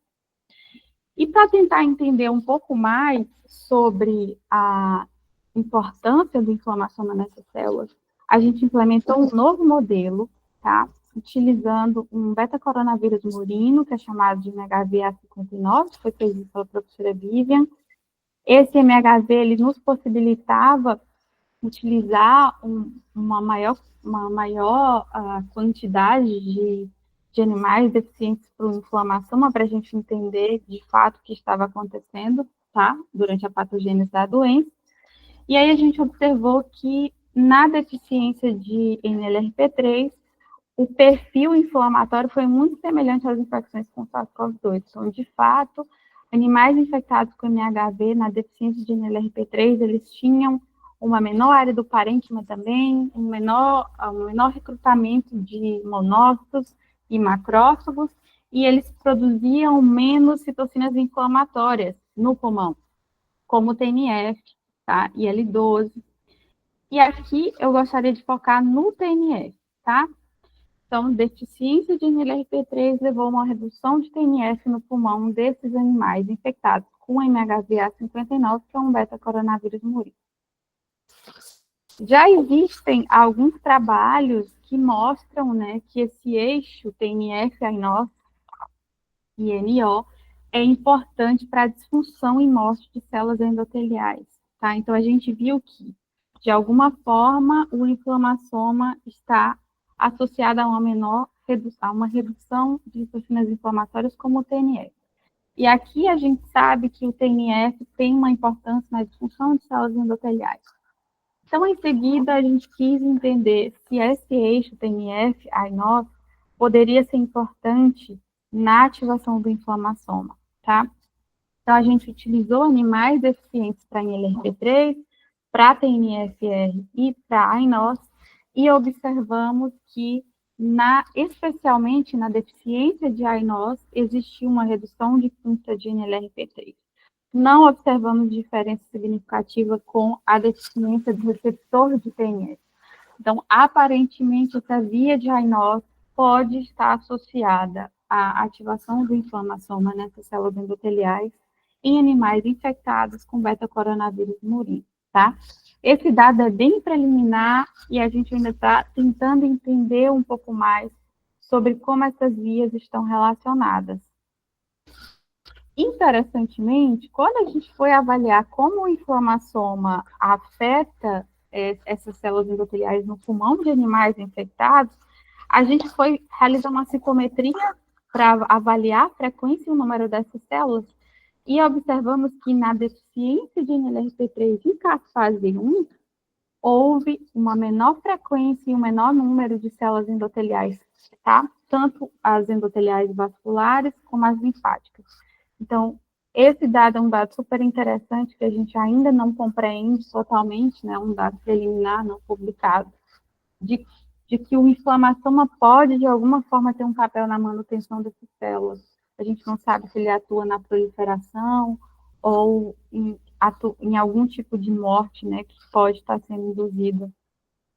E para tentar entender um pouco mais sobre a importância do inflamassoma nessas células, a gente implementou um novo modelo, tá? Utilizando um beta-coronavírus murino, que é chamado de MHVA59, que foi feito pela professora Vivian. Esse MHV, ele nos possibilitava utilizar uma maior quantidade de animais deficientes por inflamação, para a gente entender de fato o que estava acontecendo, tá? Durante a patogênese da doença. E aí a gente observou que na deficiência de NLRP3, o perfil inflamatório foi muito semelhante às infecções com SARS-CoV-2. Então, de fato, animais infectados com MHV na deficiência de NLRP3, eles tinham uma menor área do parênquima também, um menor recrutamento de monócitos e macrófagos, e eles produziam menos citocinas inflamatórias no pulmão, como o TNF, tá? E IL-12. E aqui eu gostaria de focar no TNF, tá? Então, deficiência de NLRP3 levou a uma redução de TNF no pulmão desses animais infectados com MHVA59, que é um beta-coronavírus murino. Já existem alguns trabalhos que mostram, né, que esse eixo TNF-AINOS e NO é importante para a disfunção e morte de células endoteliais, tá? Então, a gente viu que, de alguma forma, o inflamassoma está associado a uma redução de citocinas inflamatórias como o TNF. E aqui a gente sabe que o TNF tem uma importância na disfunção de células endoteliais. Então, em seguida, a gente quis entender se esse eixo TNF-AINOS poderia ser importante na ativação do inflamassoma, tá? Então, a gente utilizou animais deficientes para NLRP3, para TNFR e para AINOS, e observamos que, especialmente na deficiência de AINOS, existiu uma redução de puncta de NLRP3. Não observamos diferença significativa com a deficiência do receptor de TNF. Então, aparentemente, essa via de AINOS pode estar associada à ativação do inflamassoma nessas células endoteliais em animais infectados com beta-coronavírus murim, tá? Esse dado é bem preliminar e a gente ainda está tentando entender um pouco mais sobre como essas vias estão relacionadas. Interessantemente, quando a gente foi avaliar como o inflamassoma afeta essas células endoteliais no pulmão de animais infectados, a gente foi realizar uma citometria para avaliar a frequência e o número dessas células e observamos que na deficiência de NLRP3 em caspase 1, houve uma menor frequência e um menor número de células endoteliais, tá? Tanto as endoteliais vasculares como as linfáticas. Então, esse dado é um dado super interessante que a gente ainda não compreende totalmente, né? Um dado preliminar, não publicado, de que o inflamassoma pode, de alguma forma, ter um papel na manutenção dessas células. A gente não sabe se ele atua na proliferação ou em algum tipo de morte, né, que pode estar sendo induzido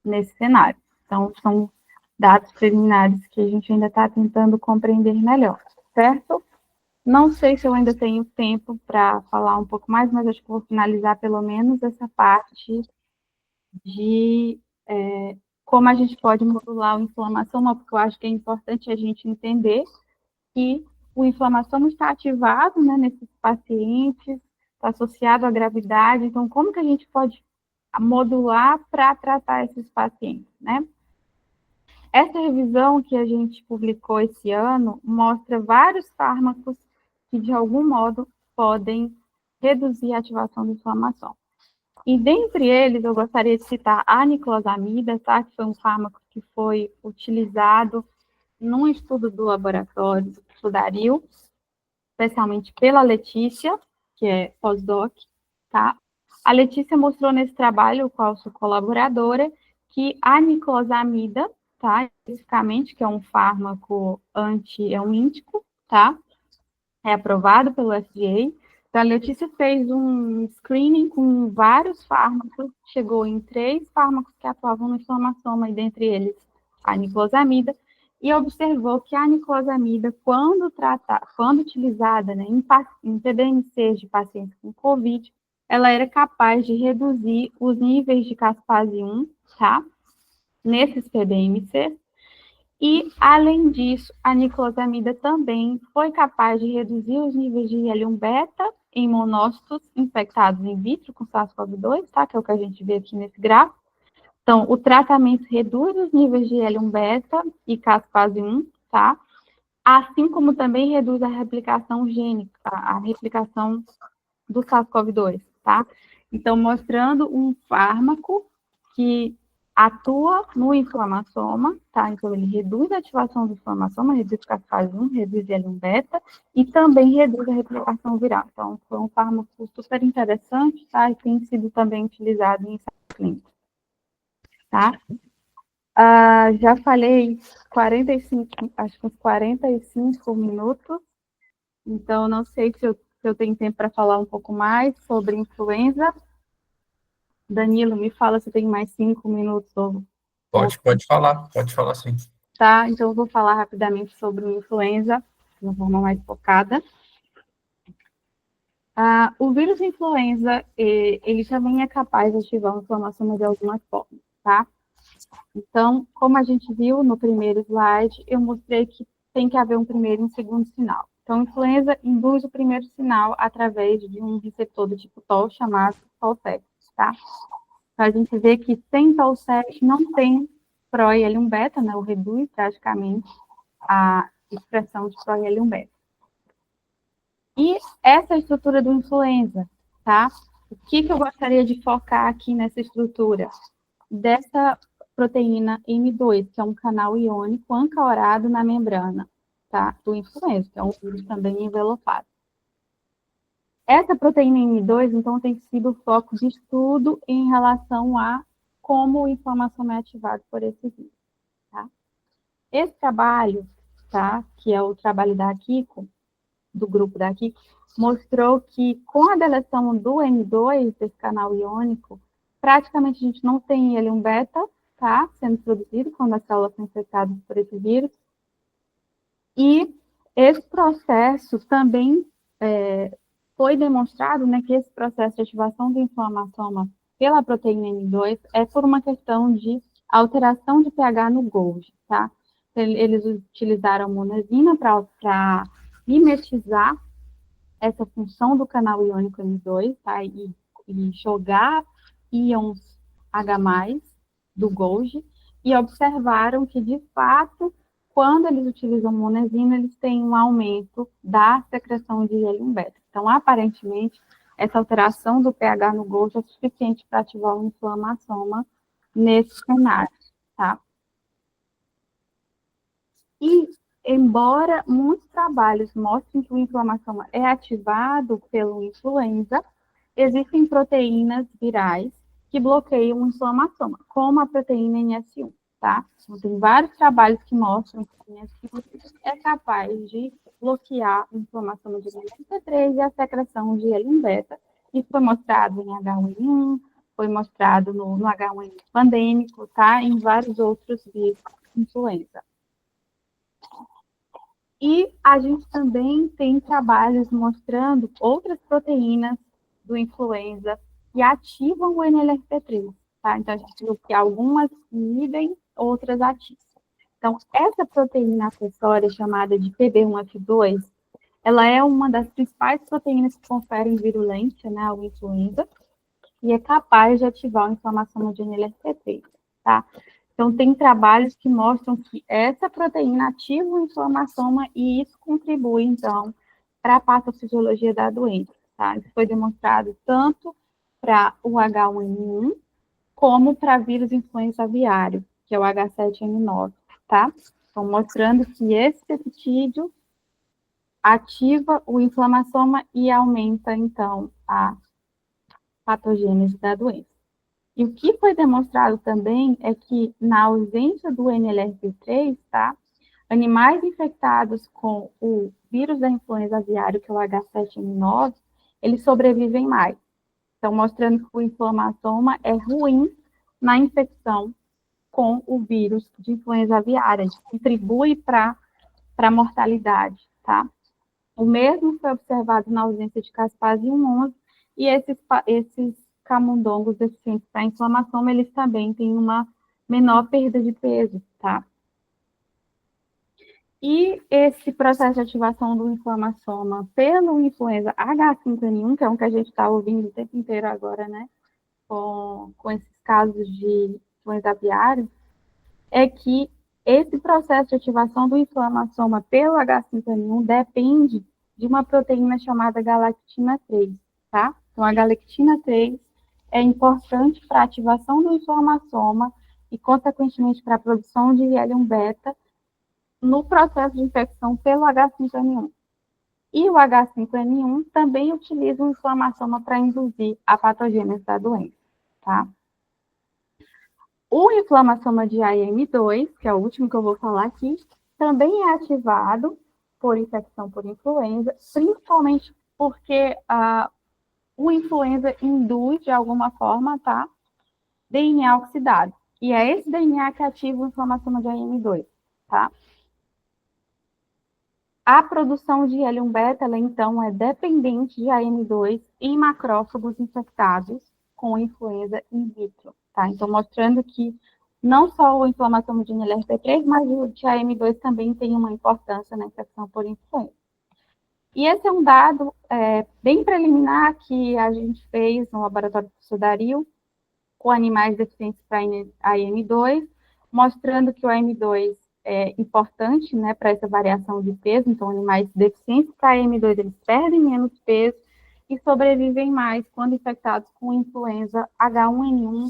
nesse cenário. Então, são dados preliminares que a gente ainda está tentando compreender melhor, certo? Não sei se eu ainda tenho tempo para falar um pouco mais, mas acho que vou finalizar pelo menos essa parte de como a gente pode modular o inflamassoma, porque eu acho que é importante a gente entender que o inflamassoma está ativado, né, nesses pacientes, está associado à gravidade, então como que a gente pode modular para tratar esses pacientes, né? Essa revisão que a gente publicou esse ano mostra vários fármacos que, de algum modo, podem reduzir a ativação da inflamação. E dentre eles, eu gostaria de citar a niclosamida, tá? Que foi um fármaco que foi utilizado num estudo do laboratório do Sudaril, especialmente pela Letícia, que é pós-doc, tá? A Letícia mostrou nesse trabalho, o qual sou colaboradora, que a niclosamida, tá? Especificamente, que é um fármaco é um índico, tá? É aprovado pelo FDA. Então, a Letícia fez um screening com vários fármacos, chegou em 3 fármacos que atuavam no inflamassoma, e dentre eles a niclosamida, e observou que a niclosamida, quando utilizada, né, em PBMCs de pacientes com COVID, ela era capaz de reduzir os níveis de caspase 1, tá? Nesses PBMCs. E, além disso, a niclosamida também foi capaz de reduzir os níveis de IL-1-beta em monócitos infectados in vitro com SARS-CoV-2, tá? Que é o que a gente vê aqui nesse gráfico. Então, o tratamento reduz os níveis de IL-1-beta e caspase 1, tá? Assim como também reduz a replicação gênica, a replicação do SARS-CoV-2, tá? Então, mostrando um fármaco que atua no inflamassoma, tá? Então, ele reduz a ativação do inflamassoma, reduz caspase 1, reduz IL-1-beta e também reduz a replicação viral. Então, foi um fármaco super interessante, tá? E tem sido também utilizado em ensaios clínicos, tá? Já falei 45, acho que uns 45 minutos, então não sei se eu tenho tempo para falar um pouco mais sobre influenza. Danilo, me fala se tem mais 5 minutos. Pode falar sim. Tá, então eu vou falar rapidamente sobre o influenza, de uma forma mais focada. O vírus influenza, ele também é capaz de ativar a inflamação de algumas formas, tá? Então, como a gente viu no primeiro slide, eu mostrei que tem que haver um primeiro e um segundo sinal. Então, a influenza induz o primeiro sinal através de um receptor do tipo TOL chamado TOL7, tá? Então, a gente vê que sem TOL7 não tem pro-IL-1-beta, né? Ou reduz praticamente a expressão de pro-IL-1-beta. E essa é a estrutura do influenza, tá? O que eu gostaria de focar aqui nessa estrutura? Dessa proteína M2, que é um canal iônico ancorado na membrana, tá? Do influenza, que é um vírus também envelopado. Essa proteína M2, então, tem sido o foco de estudo em relação a como a inflamação é ativada por esse vírus, tá? Esse trabalho, tá? Que é o trabalho da Akiko, do grupo da Akiko, mostrou que com a deleção do M2, desse canal iônico, praticamente a gente não tem IL-1 beta, tá, sendo produzido quando as células são infectadas por esse vírus, E esse processo também foi demonstrado, né, que esse processo de ativação do inflamassoma pela proteína M2 é por uma questão de alteração de pH no Golgi, tá? Eles utilizaram monazina para mimetizar essa função do canal iônico M2, tá? E jogar íons H+, do Golgi, e observaram que, de fato, quando eles utilizam monazina, eles têm um aumento da secreção de IL-1-beta. Então, aparentemente, essa alteração do pH no Golgi é suficiente para ativar o inflamassoma nesse cenário, tá? E, embora muitos trabalhos mostrem que o inflamassoma é ativado pelo influenza, existem proteínas virais que bloqueiam o inflamassoma, como a proteína NS1, tá? Então, tem vários trabalhos que mostram que a NS1 é capaz de bloquear a inflamação de NS3 e a secreção de L1-beta. Isso foi mostrado em H1N1, foi mostrado no H1N1 pandêmico, tá? Em vários outros vírus de influenza. E a gente também tem trabalhos mostrando outras proteínas do influenza que ativam o NLRP3, tá? Então, a gente viu que algumas inibem, outras ativam. Então, essa proteína acessória, chamada de PB1F2, ela é uma das principais proteínas que conferem virulência, né, ao influenza, e é capaz de ativar a inflamação de NLRP3, tá? Então, tem trabalhos que mostram que essa proteína ativa o inflamassoma e isso contribui, então, para a patofisiologia da doença, tá? Isso foi demonstrado tanto para o H1N1 como para vírus influenza aviário, que é o H7N9, tá? Então, mostrando que esse peptídeo ativa o inflamassoma e aumenta, então, a patogênese da doença. E o que foi demonstrado também é que, na ausência do NLRP3, tá, animais infectados com o vírus da influenza aviária, que é o H7N9, eles sobrevivem mais. Então, mostrando que o inflamassoma é ruim na infecção com o vírus de influenza aviária, contribui para a mortalidade, tá? O mesmo foi observado na ausência de caspase 11, e esses camundongos deficientes para inflamação, eles também têm uma menor perda de peso, tá? E esse processo de ativação do inflamassoma pelo influenza H5N1, que é um que a gente está ouvindo o tempo inteiro agora, né, com esses casos de influenza aviária, é que esse processo de ativação do inflamassoma pelo H5N1 depende de uma proteína chamada galactina 3, tá? Então, a galactina 3 é importante para a ativação do inflamassoma e, consequentemente, para a produção de IL-1-beta no processo de infecção pelo H5N1. E o H5N1 também utiliza o inflamassoma para induzir a patogênese da doença, tá? O inflamassoma de IM2, que é o último que eu vou falar aqui, também é ativado por infecção por influenza, principalmente porque o influenza induz, de alguma forma, tá, DNA oxidado. E é esse DNA que ativa o inflamassoma de IM2, tá? A produção de L1-beta, ela, então, é dependente de AM2 em macrófagos infectados com influenza in vitro, tá? Então, mostrando que não só o inflamassoma de NLRP3, mas o de AM2 também tem uma importância na infecção por influenza. E esse é um dado bem preliminar que a gente fez no laboratório do professor Dario, com animais deficientes para AM2, mostrando que o AM2 é importante, né, para essa variação de peso. Então, animais deficientes para AM2, eles perdem menos peso e sobrevivem mais quando infectados com influenza H1N1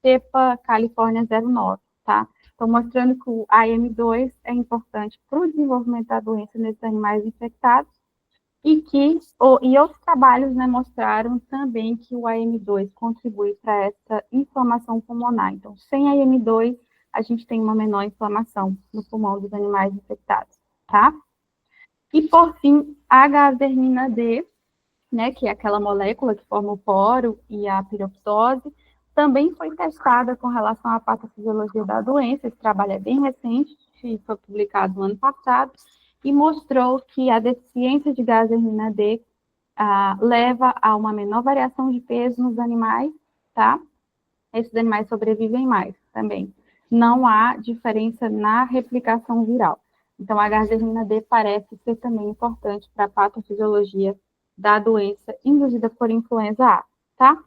cepa Califórnia 09, tá? Então, mostrando que o AM2 é importante para o desenvolvimento da doença nesses animais infectados e outros trabalhos, né, mostraram também que o AM2 contribui para essa inflamação pulmonar. Então, sem AM2, a gente tem uma menor inflamação no pulmão dos animais infectados, tá? E, por fim, a H-adermina D, né, que é aquela molécula que forma o poro e a piroptose, também foi testada com relação à patofisiologia da doença. Esse trabalho é bem recente, que foi publicado no ano passado, e mostrou que a deficiência de gazermina D leva a uma menor variação de peso nos animais, tá? Esses animais sobrevivem mais também. Não há diferença na replicação viral. Então, a gazermina D parece ser também importante para a patofisiologia da doença induzida por influenza A, tá?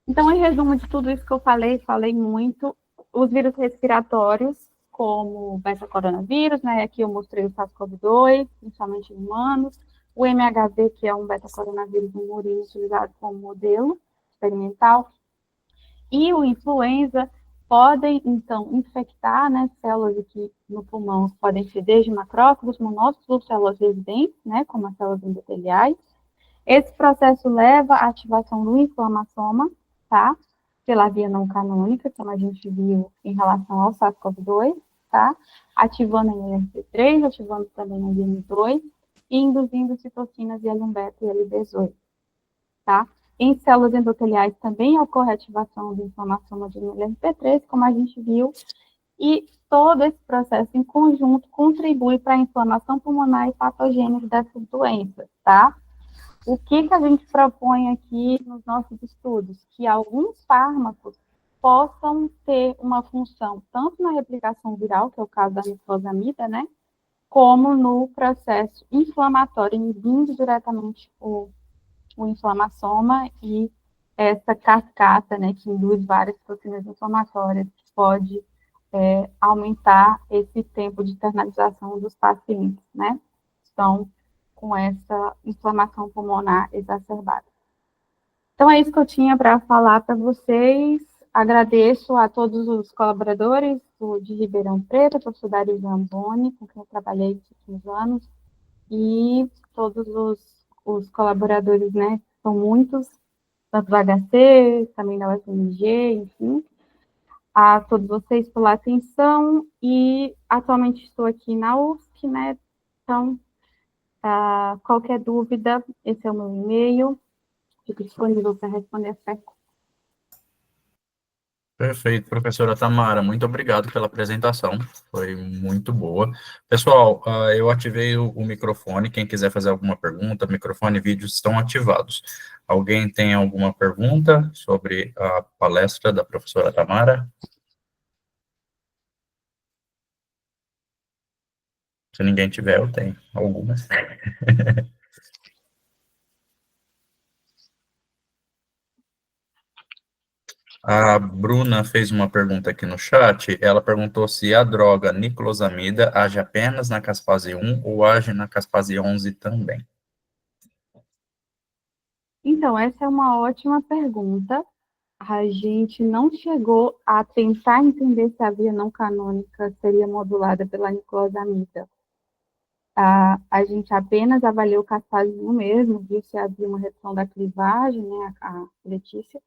Então, em resumo de tudo isso que eu falei muito, os vírus respiratórios, como o beta-coronavírus, né? Aqui eu mostrei o SARS-CoV-2, principalmente em humanos, o MHV, que é um beta-coronavírus no murino utilizado como modelo experimental, e o influenza podem, então, infectar, né, células aqui no pulmão, podem ser desde macrófagos, monócitos ou células residentes, né, como as células endoteliais. Esse processo leva à ativação do inflamassoma, tá? Pela via não canônica, como a gente viu em relação ao SARS-CoV-2, tá? Ativando a ILRP3, ativando também a IL-2 e induzindo citocinas IL-1 beta e IL-18, tá? Em células endoteliais também ocorre a ativação do inflamassoma de ILRP3, como a gente viu, e todo esse processo em conjunto contribui para a inflamação pulmonar e patogênese dessas doenças, tá? O que a gente propõe aqui nos nossos estudos? Que alguns fármacos possam ter uma função tanto na replicação viral, que é o caso da niclosamida, né, como no processo inflamatório, inibindo diretamente o inflamassoma e essa cascata, né, que induz várias toxinas inflamatórias, que pode aumentar esse tempo de internalização dos pacientes, né? Então, com essa inflamação pulmonar exacerbada. Então, é isso que eu tinha para falar para vocês. Agradeço a todos os colaboradores de Ribeirão Preto, a professor Dario Zamboni, com quem eu trabalhei nos últimos anos, e todos os colaboradores, né, são muitos, tanto do HC, também da UFMG, enfim, a todos vocês pela atenção, e atualmente estou aqui na UFSC, né, então, qualquer dúvida, esse é o meu e-mail, fico disponível para responder as perguntas. Perfeito, professora Tamara, muito obrigado pela apresentação, foi muito boa. Pessoal, eu ativei o microfone, quem quiser fazer alguma pergunta, microfone e vídeo estão ativados. Alguém tem alguma pergunta sobre a palestra da professora Tamara? Se ninguém tiver, eu tenho algumas. A Bruna fez uma pergunta aqui no chat, ela perguntou se a droga niclosamida age apenas na caspase 1 ou age na caspase 11 também. Então, essa é uma ótima pergunta. A gente não chegou a tentar entender se a via não canônica seria modulada pela niclosamida. A gente apenas avaliou o caspase 1 mesmo, viu se havia uma redução da clivagem, né, a Letícia,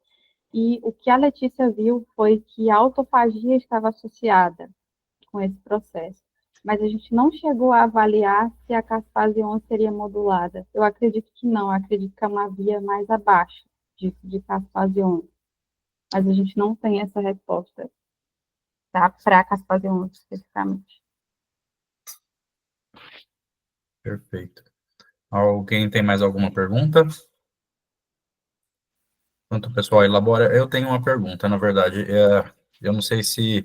e o que a Letícia viu foi que a autofagia estava associada com esse processo. Mas a gente não chegou a avaliar se a caspase 11 seria modulada. Eu acredito que não, eu acredito que é uma via mais abaixo de caspase 11. Mas a gente não tem essa resposta, tá? Para a caspase 11 especificamente. Perfeito. Alguém tem mais alguma pergunta? Enquanto o pessoal elabora, eu tenho uma pergunta, na verdade, eu não sei se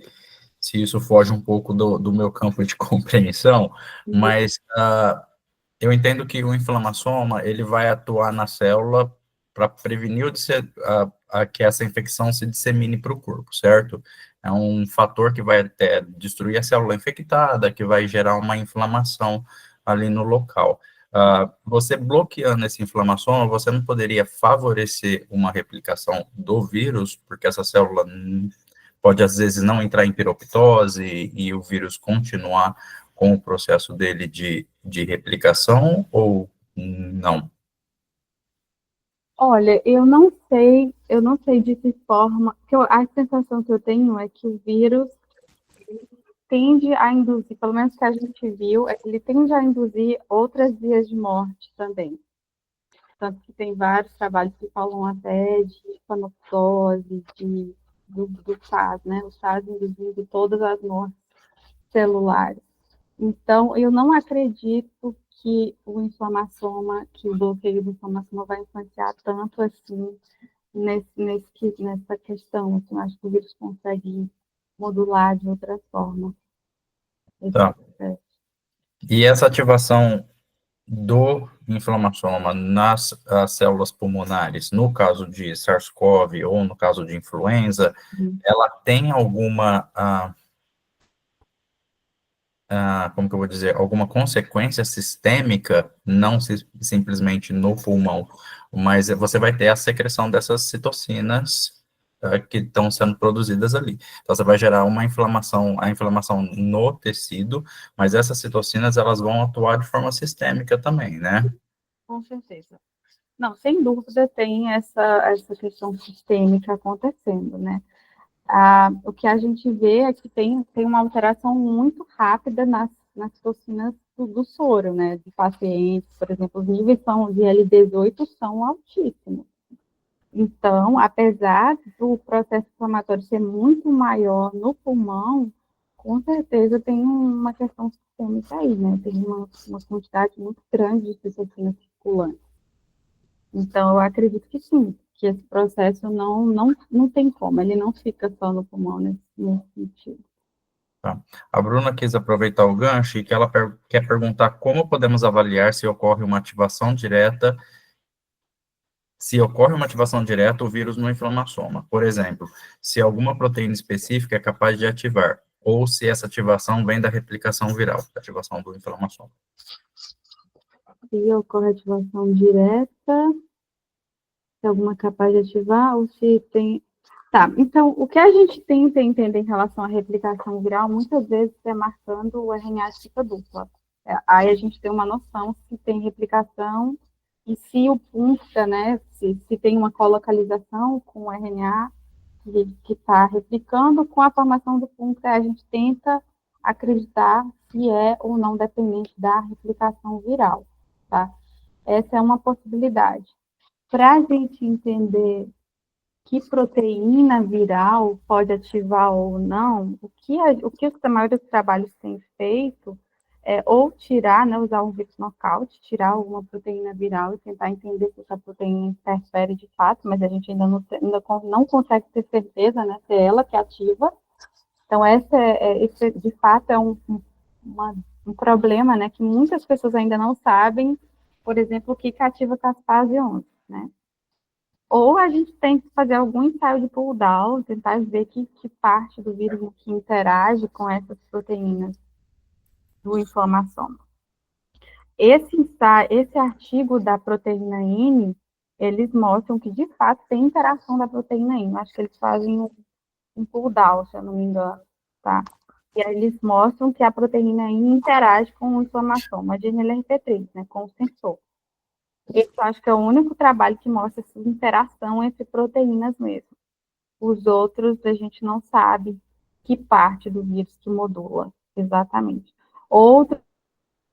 isso foge um pouco do meu campo de compreensão, mas eu entendo que o inflamassoma, ele vai atuar na célula para prevenir que essa infecção se dissemine para o corpo, certo? É um fator que vai até destruir a célula infectada, que vai gerar uma inflamação ali no local. Você bloqueando essa inflamação, você não poderia favorecer uma replicação do vírus, porque essa célula pode, às vezes, não entrar em piroptose e o vírus continuar com o processo dele de replicação, ou não? Olha, eu não sei de que forma, a sensação que eu tenho é que o vírus tende a induzir, pelo menos que a gente viu, ele tende a induzir outras vias de morte também. Tanto que tem vários trabalhos que falam até de panoptose, do SARS, né? O SARS induzindo todas as mortes celulares. Então, eu não acredito que que o bloqueio do inflamassoma vai influenciar tanto assim nessa questão. Assim, eu acho que o vírus consegue modular de outra forma esse Tá. processo. E essa ativação do inflamassoma nas células pulmonares, no caso de SARS-CoV ou no caso de influenza, ela tem alguma, como que eu vou dizer, alguma consequência sistêmica, não simplesmente no pulmão, mas você vai ter a secreção dessas citocinas que estão sendo produzidas ali. Então, você vai gerar uma inflamação, a inflamação no tecido, mas essas citocinas, elas vão atuar de forma sistêmica também, né? Com certeza. Não, sem dúvida tem essa questão sistêmica acontecendo, né? O que a gente vê é que tem uma alteração muito rápida nas toxinas do soro, né? De pacientes, por exemplo, os níveis de L18 são altíssimos. Então, apesar do processo inflamatório ser muito maior no pulmão, com certeza tem uma questão sistêmica aí, né? Tem uma quantidade muito grande de citocinas circulando. Então, eu acredito que sim, que esse processo não tem como, ele não fica só no pulmão nesse sentido. Tá. A Bruna quis aproveitar o gancho e que ela quer perguntar como podemos avaliar se ocorre uma ativação direta, o vírus no inflamassoma. Por exemplo, se alguma proteína específica é capaz de ativar, ou se essa ativação vem da replicação viral, da ativação do inflamassoma. Se ocorre ativação direta, se alguma capaz de ativar, ou se tem. Tá, então, o que a gente tenta entender em relação à replicação viral, muitas vezes é marcando o RNA de ciclo dupla. Aí a gente tem uma noção se tem replicação e se o punta, né, se tem uma colocalização com o RNA que está replicando, com a formação do punta, a gente tenta acreditar se é ou não dependente da replicação viral, tá? Essa é uma possibilidade. Para a gente entender que proteína viral pode ativar ou não, o que a maioria dos trabalhos tem feito é ou tirar, né, usar um vírus knockout, tirar alguma proteína viral e tentar entender se essa proteína interfere de fato, mas a gente ainda não consegue ter certeza, né, se é ela que ativa. Então, esse de fato é um problema, né, que muitas pessoas ainda não sabem, por exemplo, o que ativa caspase 11, né? Ou a gente tem que fazer algum ensaio de pull down, tentar ver que parte do vírus que interage com essas proteínas do inflamação. Esse artigo da proteína N, eles mostram que de fato tem interação da proteína N. Acho que eles fazem um pull down, se eu não me engano, tá? E aí eles mostram que a proteína N interage com o inflamassoma de NLRP3, né, com o sensor. Esse eu acho que é o único trabalho que mostra essa interação entre proteínas mesmo. Os outros a gente não sabe que parte do vírus que modula exatamente. Outros,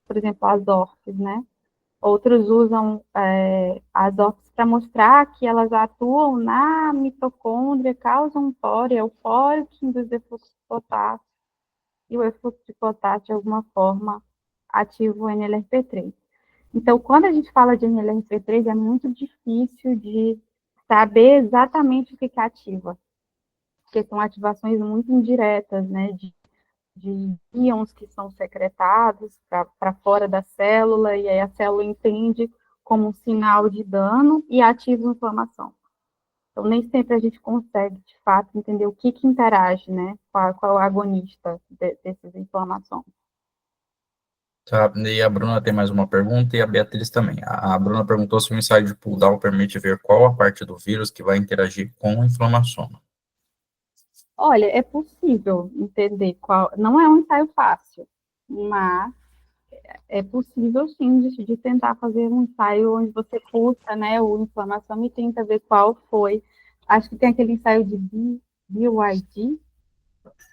por exemplo, as ORFs, né? Outros usam as ORFs para mostrar que elas atuam na mitocôndria, causam poro, é o poro que induz efluxo de potássio, e o efluxo de potássio, de alguma forma, ativa o NLRP3. Então, quando a gente fala de NLRP3, é muito difícil de saber exatamente o que ativa, porque são ativações muito indiretas, né, de íons que são secretados para fora da célula, e aí a célula entende como um sinal de dano e ativa a inflamação. Então, nem sempre a gente consegue, de fato, entender o que interage, né, qual é o agonista dessas inflamações. Tá, e a Bruna tem mais uma pergunta e a Beatriz também. A Bruna perguntou se o ensaio de pull down permite ver qual a parte do vírus que vai interagir com o inflamassoma. Olha, é possível entender qual. Não é um ensaio fácil, mas é possível sim de tentar fazer um ensaio onde você pulsa, né, o inflamação e tenta ver qual foi. Acho que tem aquele ensaio de BYD,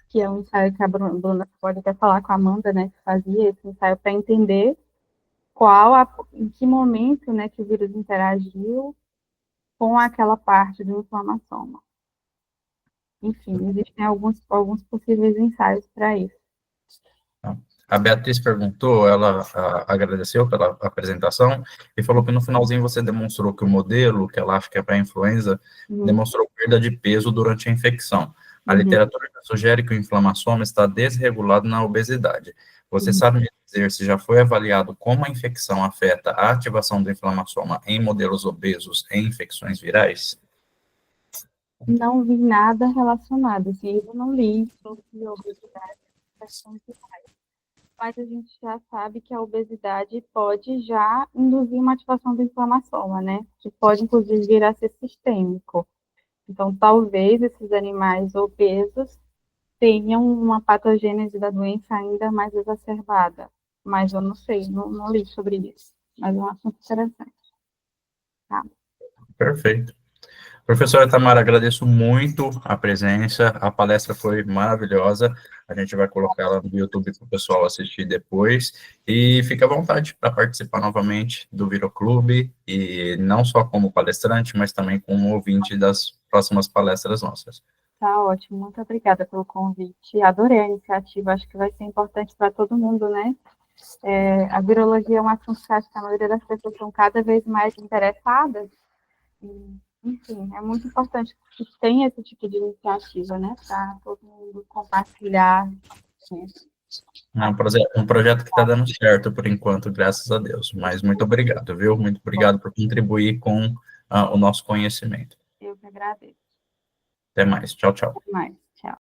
que é um ensaio que a Bruna pode até falar com a Amanda, né, que fazia esse ensaio para entender em que momento, né, que o vírus interagiu com aquela parte do inflamação. Enfim, existem alguns possíveis ensaios para isso. Tá. A Beatriz perguntou, ela agradeceu pela apresentação e falou que no finalzinho você demonstrou que o modelo, que ela acha que é para influenza, demonstrou perda de peso durante a infecção. A literatura sugere que o inflamassoma está desregulado na obesidade. Você sabe me dizer se já foi avaliado como a infecção afeta a ativação do inflamassoma em modelos obesos em infecções virais? Não vi nada relacionado, assim, eu não li sobre obesidade e infecções virais. Mas a gente já sabe que a obesidade pode já induzir uma ativação do inflamassoma, né? Que pode, inclusive, vir a ser sistêmico. Então, talvez esses animais obesos tenham uma patogênese da doença ainda mais exacerbada. Mas eu não sei, não li sobre isso. Mas é um assunto interessante. Tá? Perfeito. Professora Tamara, agradeço muito a presença, a palestra foi maravilhosa, a gente vai colocar ela no YouTube para o pessoal assistir depois, e fique à vontade para participar novamente do Viroclube, e não só como palestrante, mas também como ouvinte das próximas palestras nossas. Tá ótimo, muito obrigada pelo convite. Adorei a iniciativa, acho que vai ser importante para todo mundo, né? A virologia é um assunto que acho que a maioria das pessoas estão cada vez mais interessadas. E, enfim, é muito importante que tenha esse tipo de iniciativa, né? Para todo mundo compartilhar. É um projeto que está dando certo por enquanto, graças a Deus, mas muito obrigado, viu? Muito obrigado por contribuir com o nosso conhecimento. Eu que agradeço. Até mais, tchau, tchau. Até mais.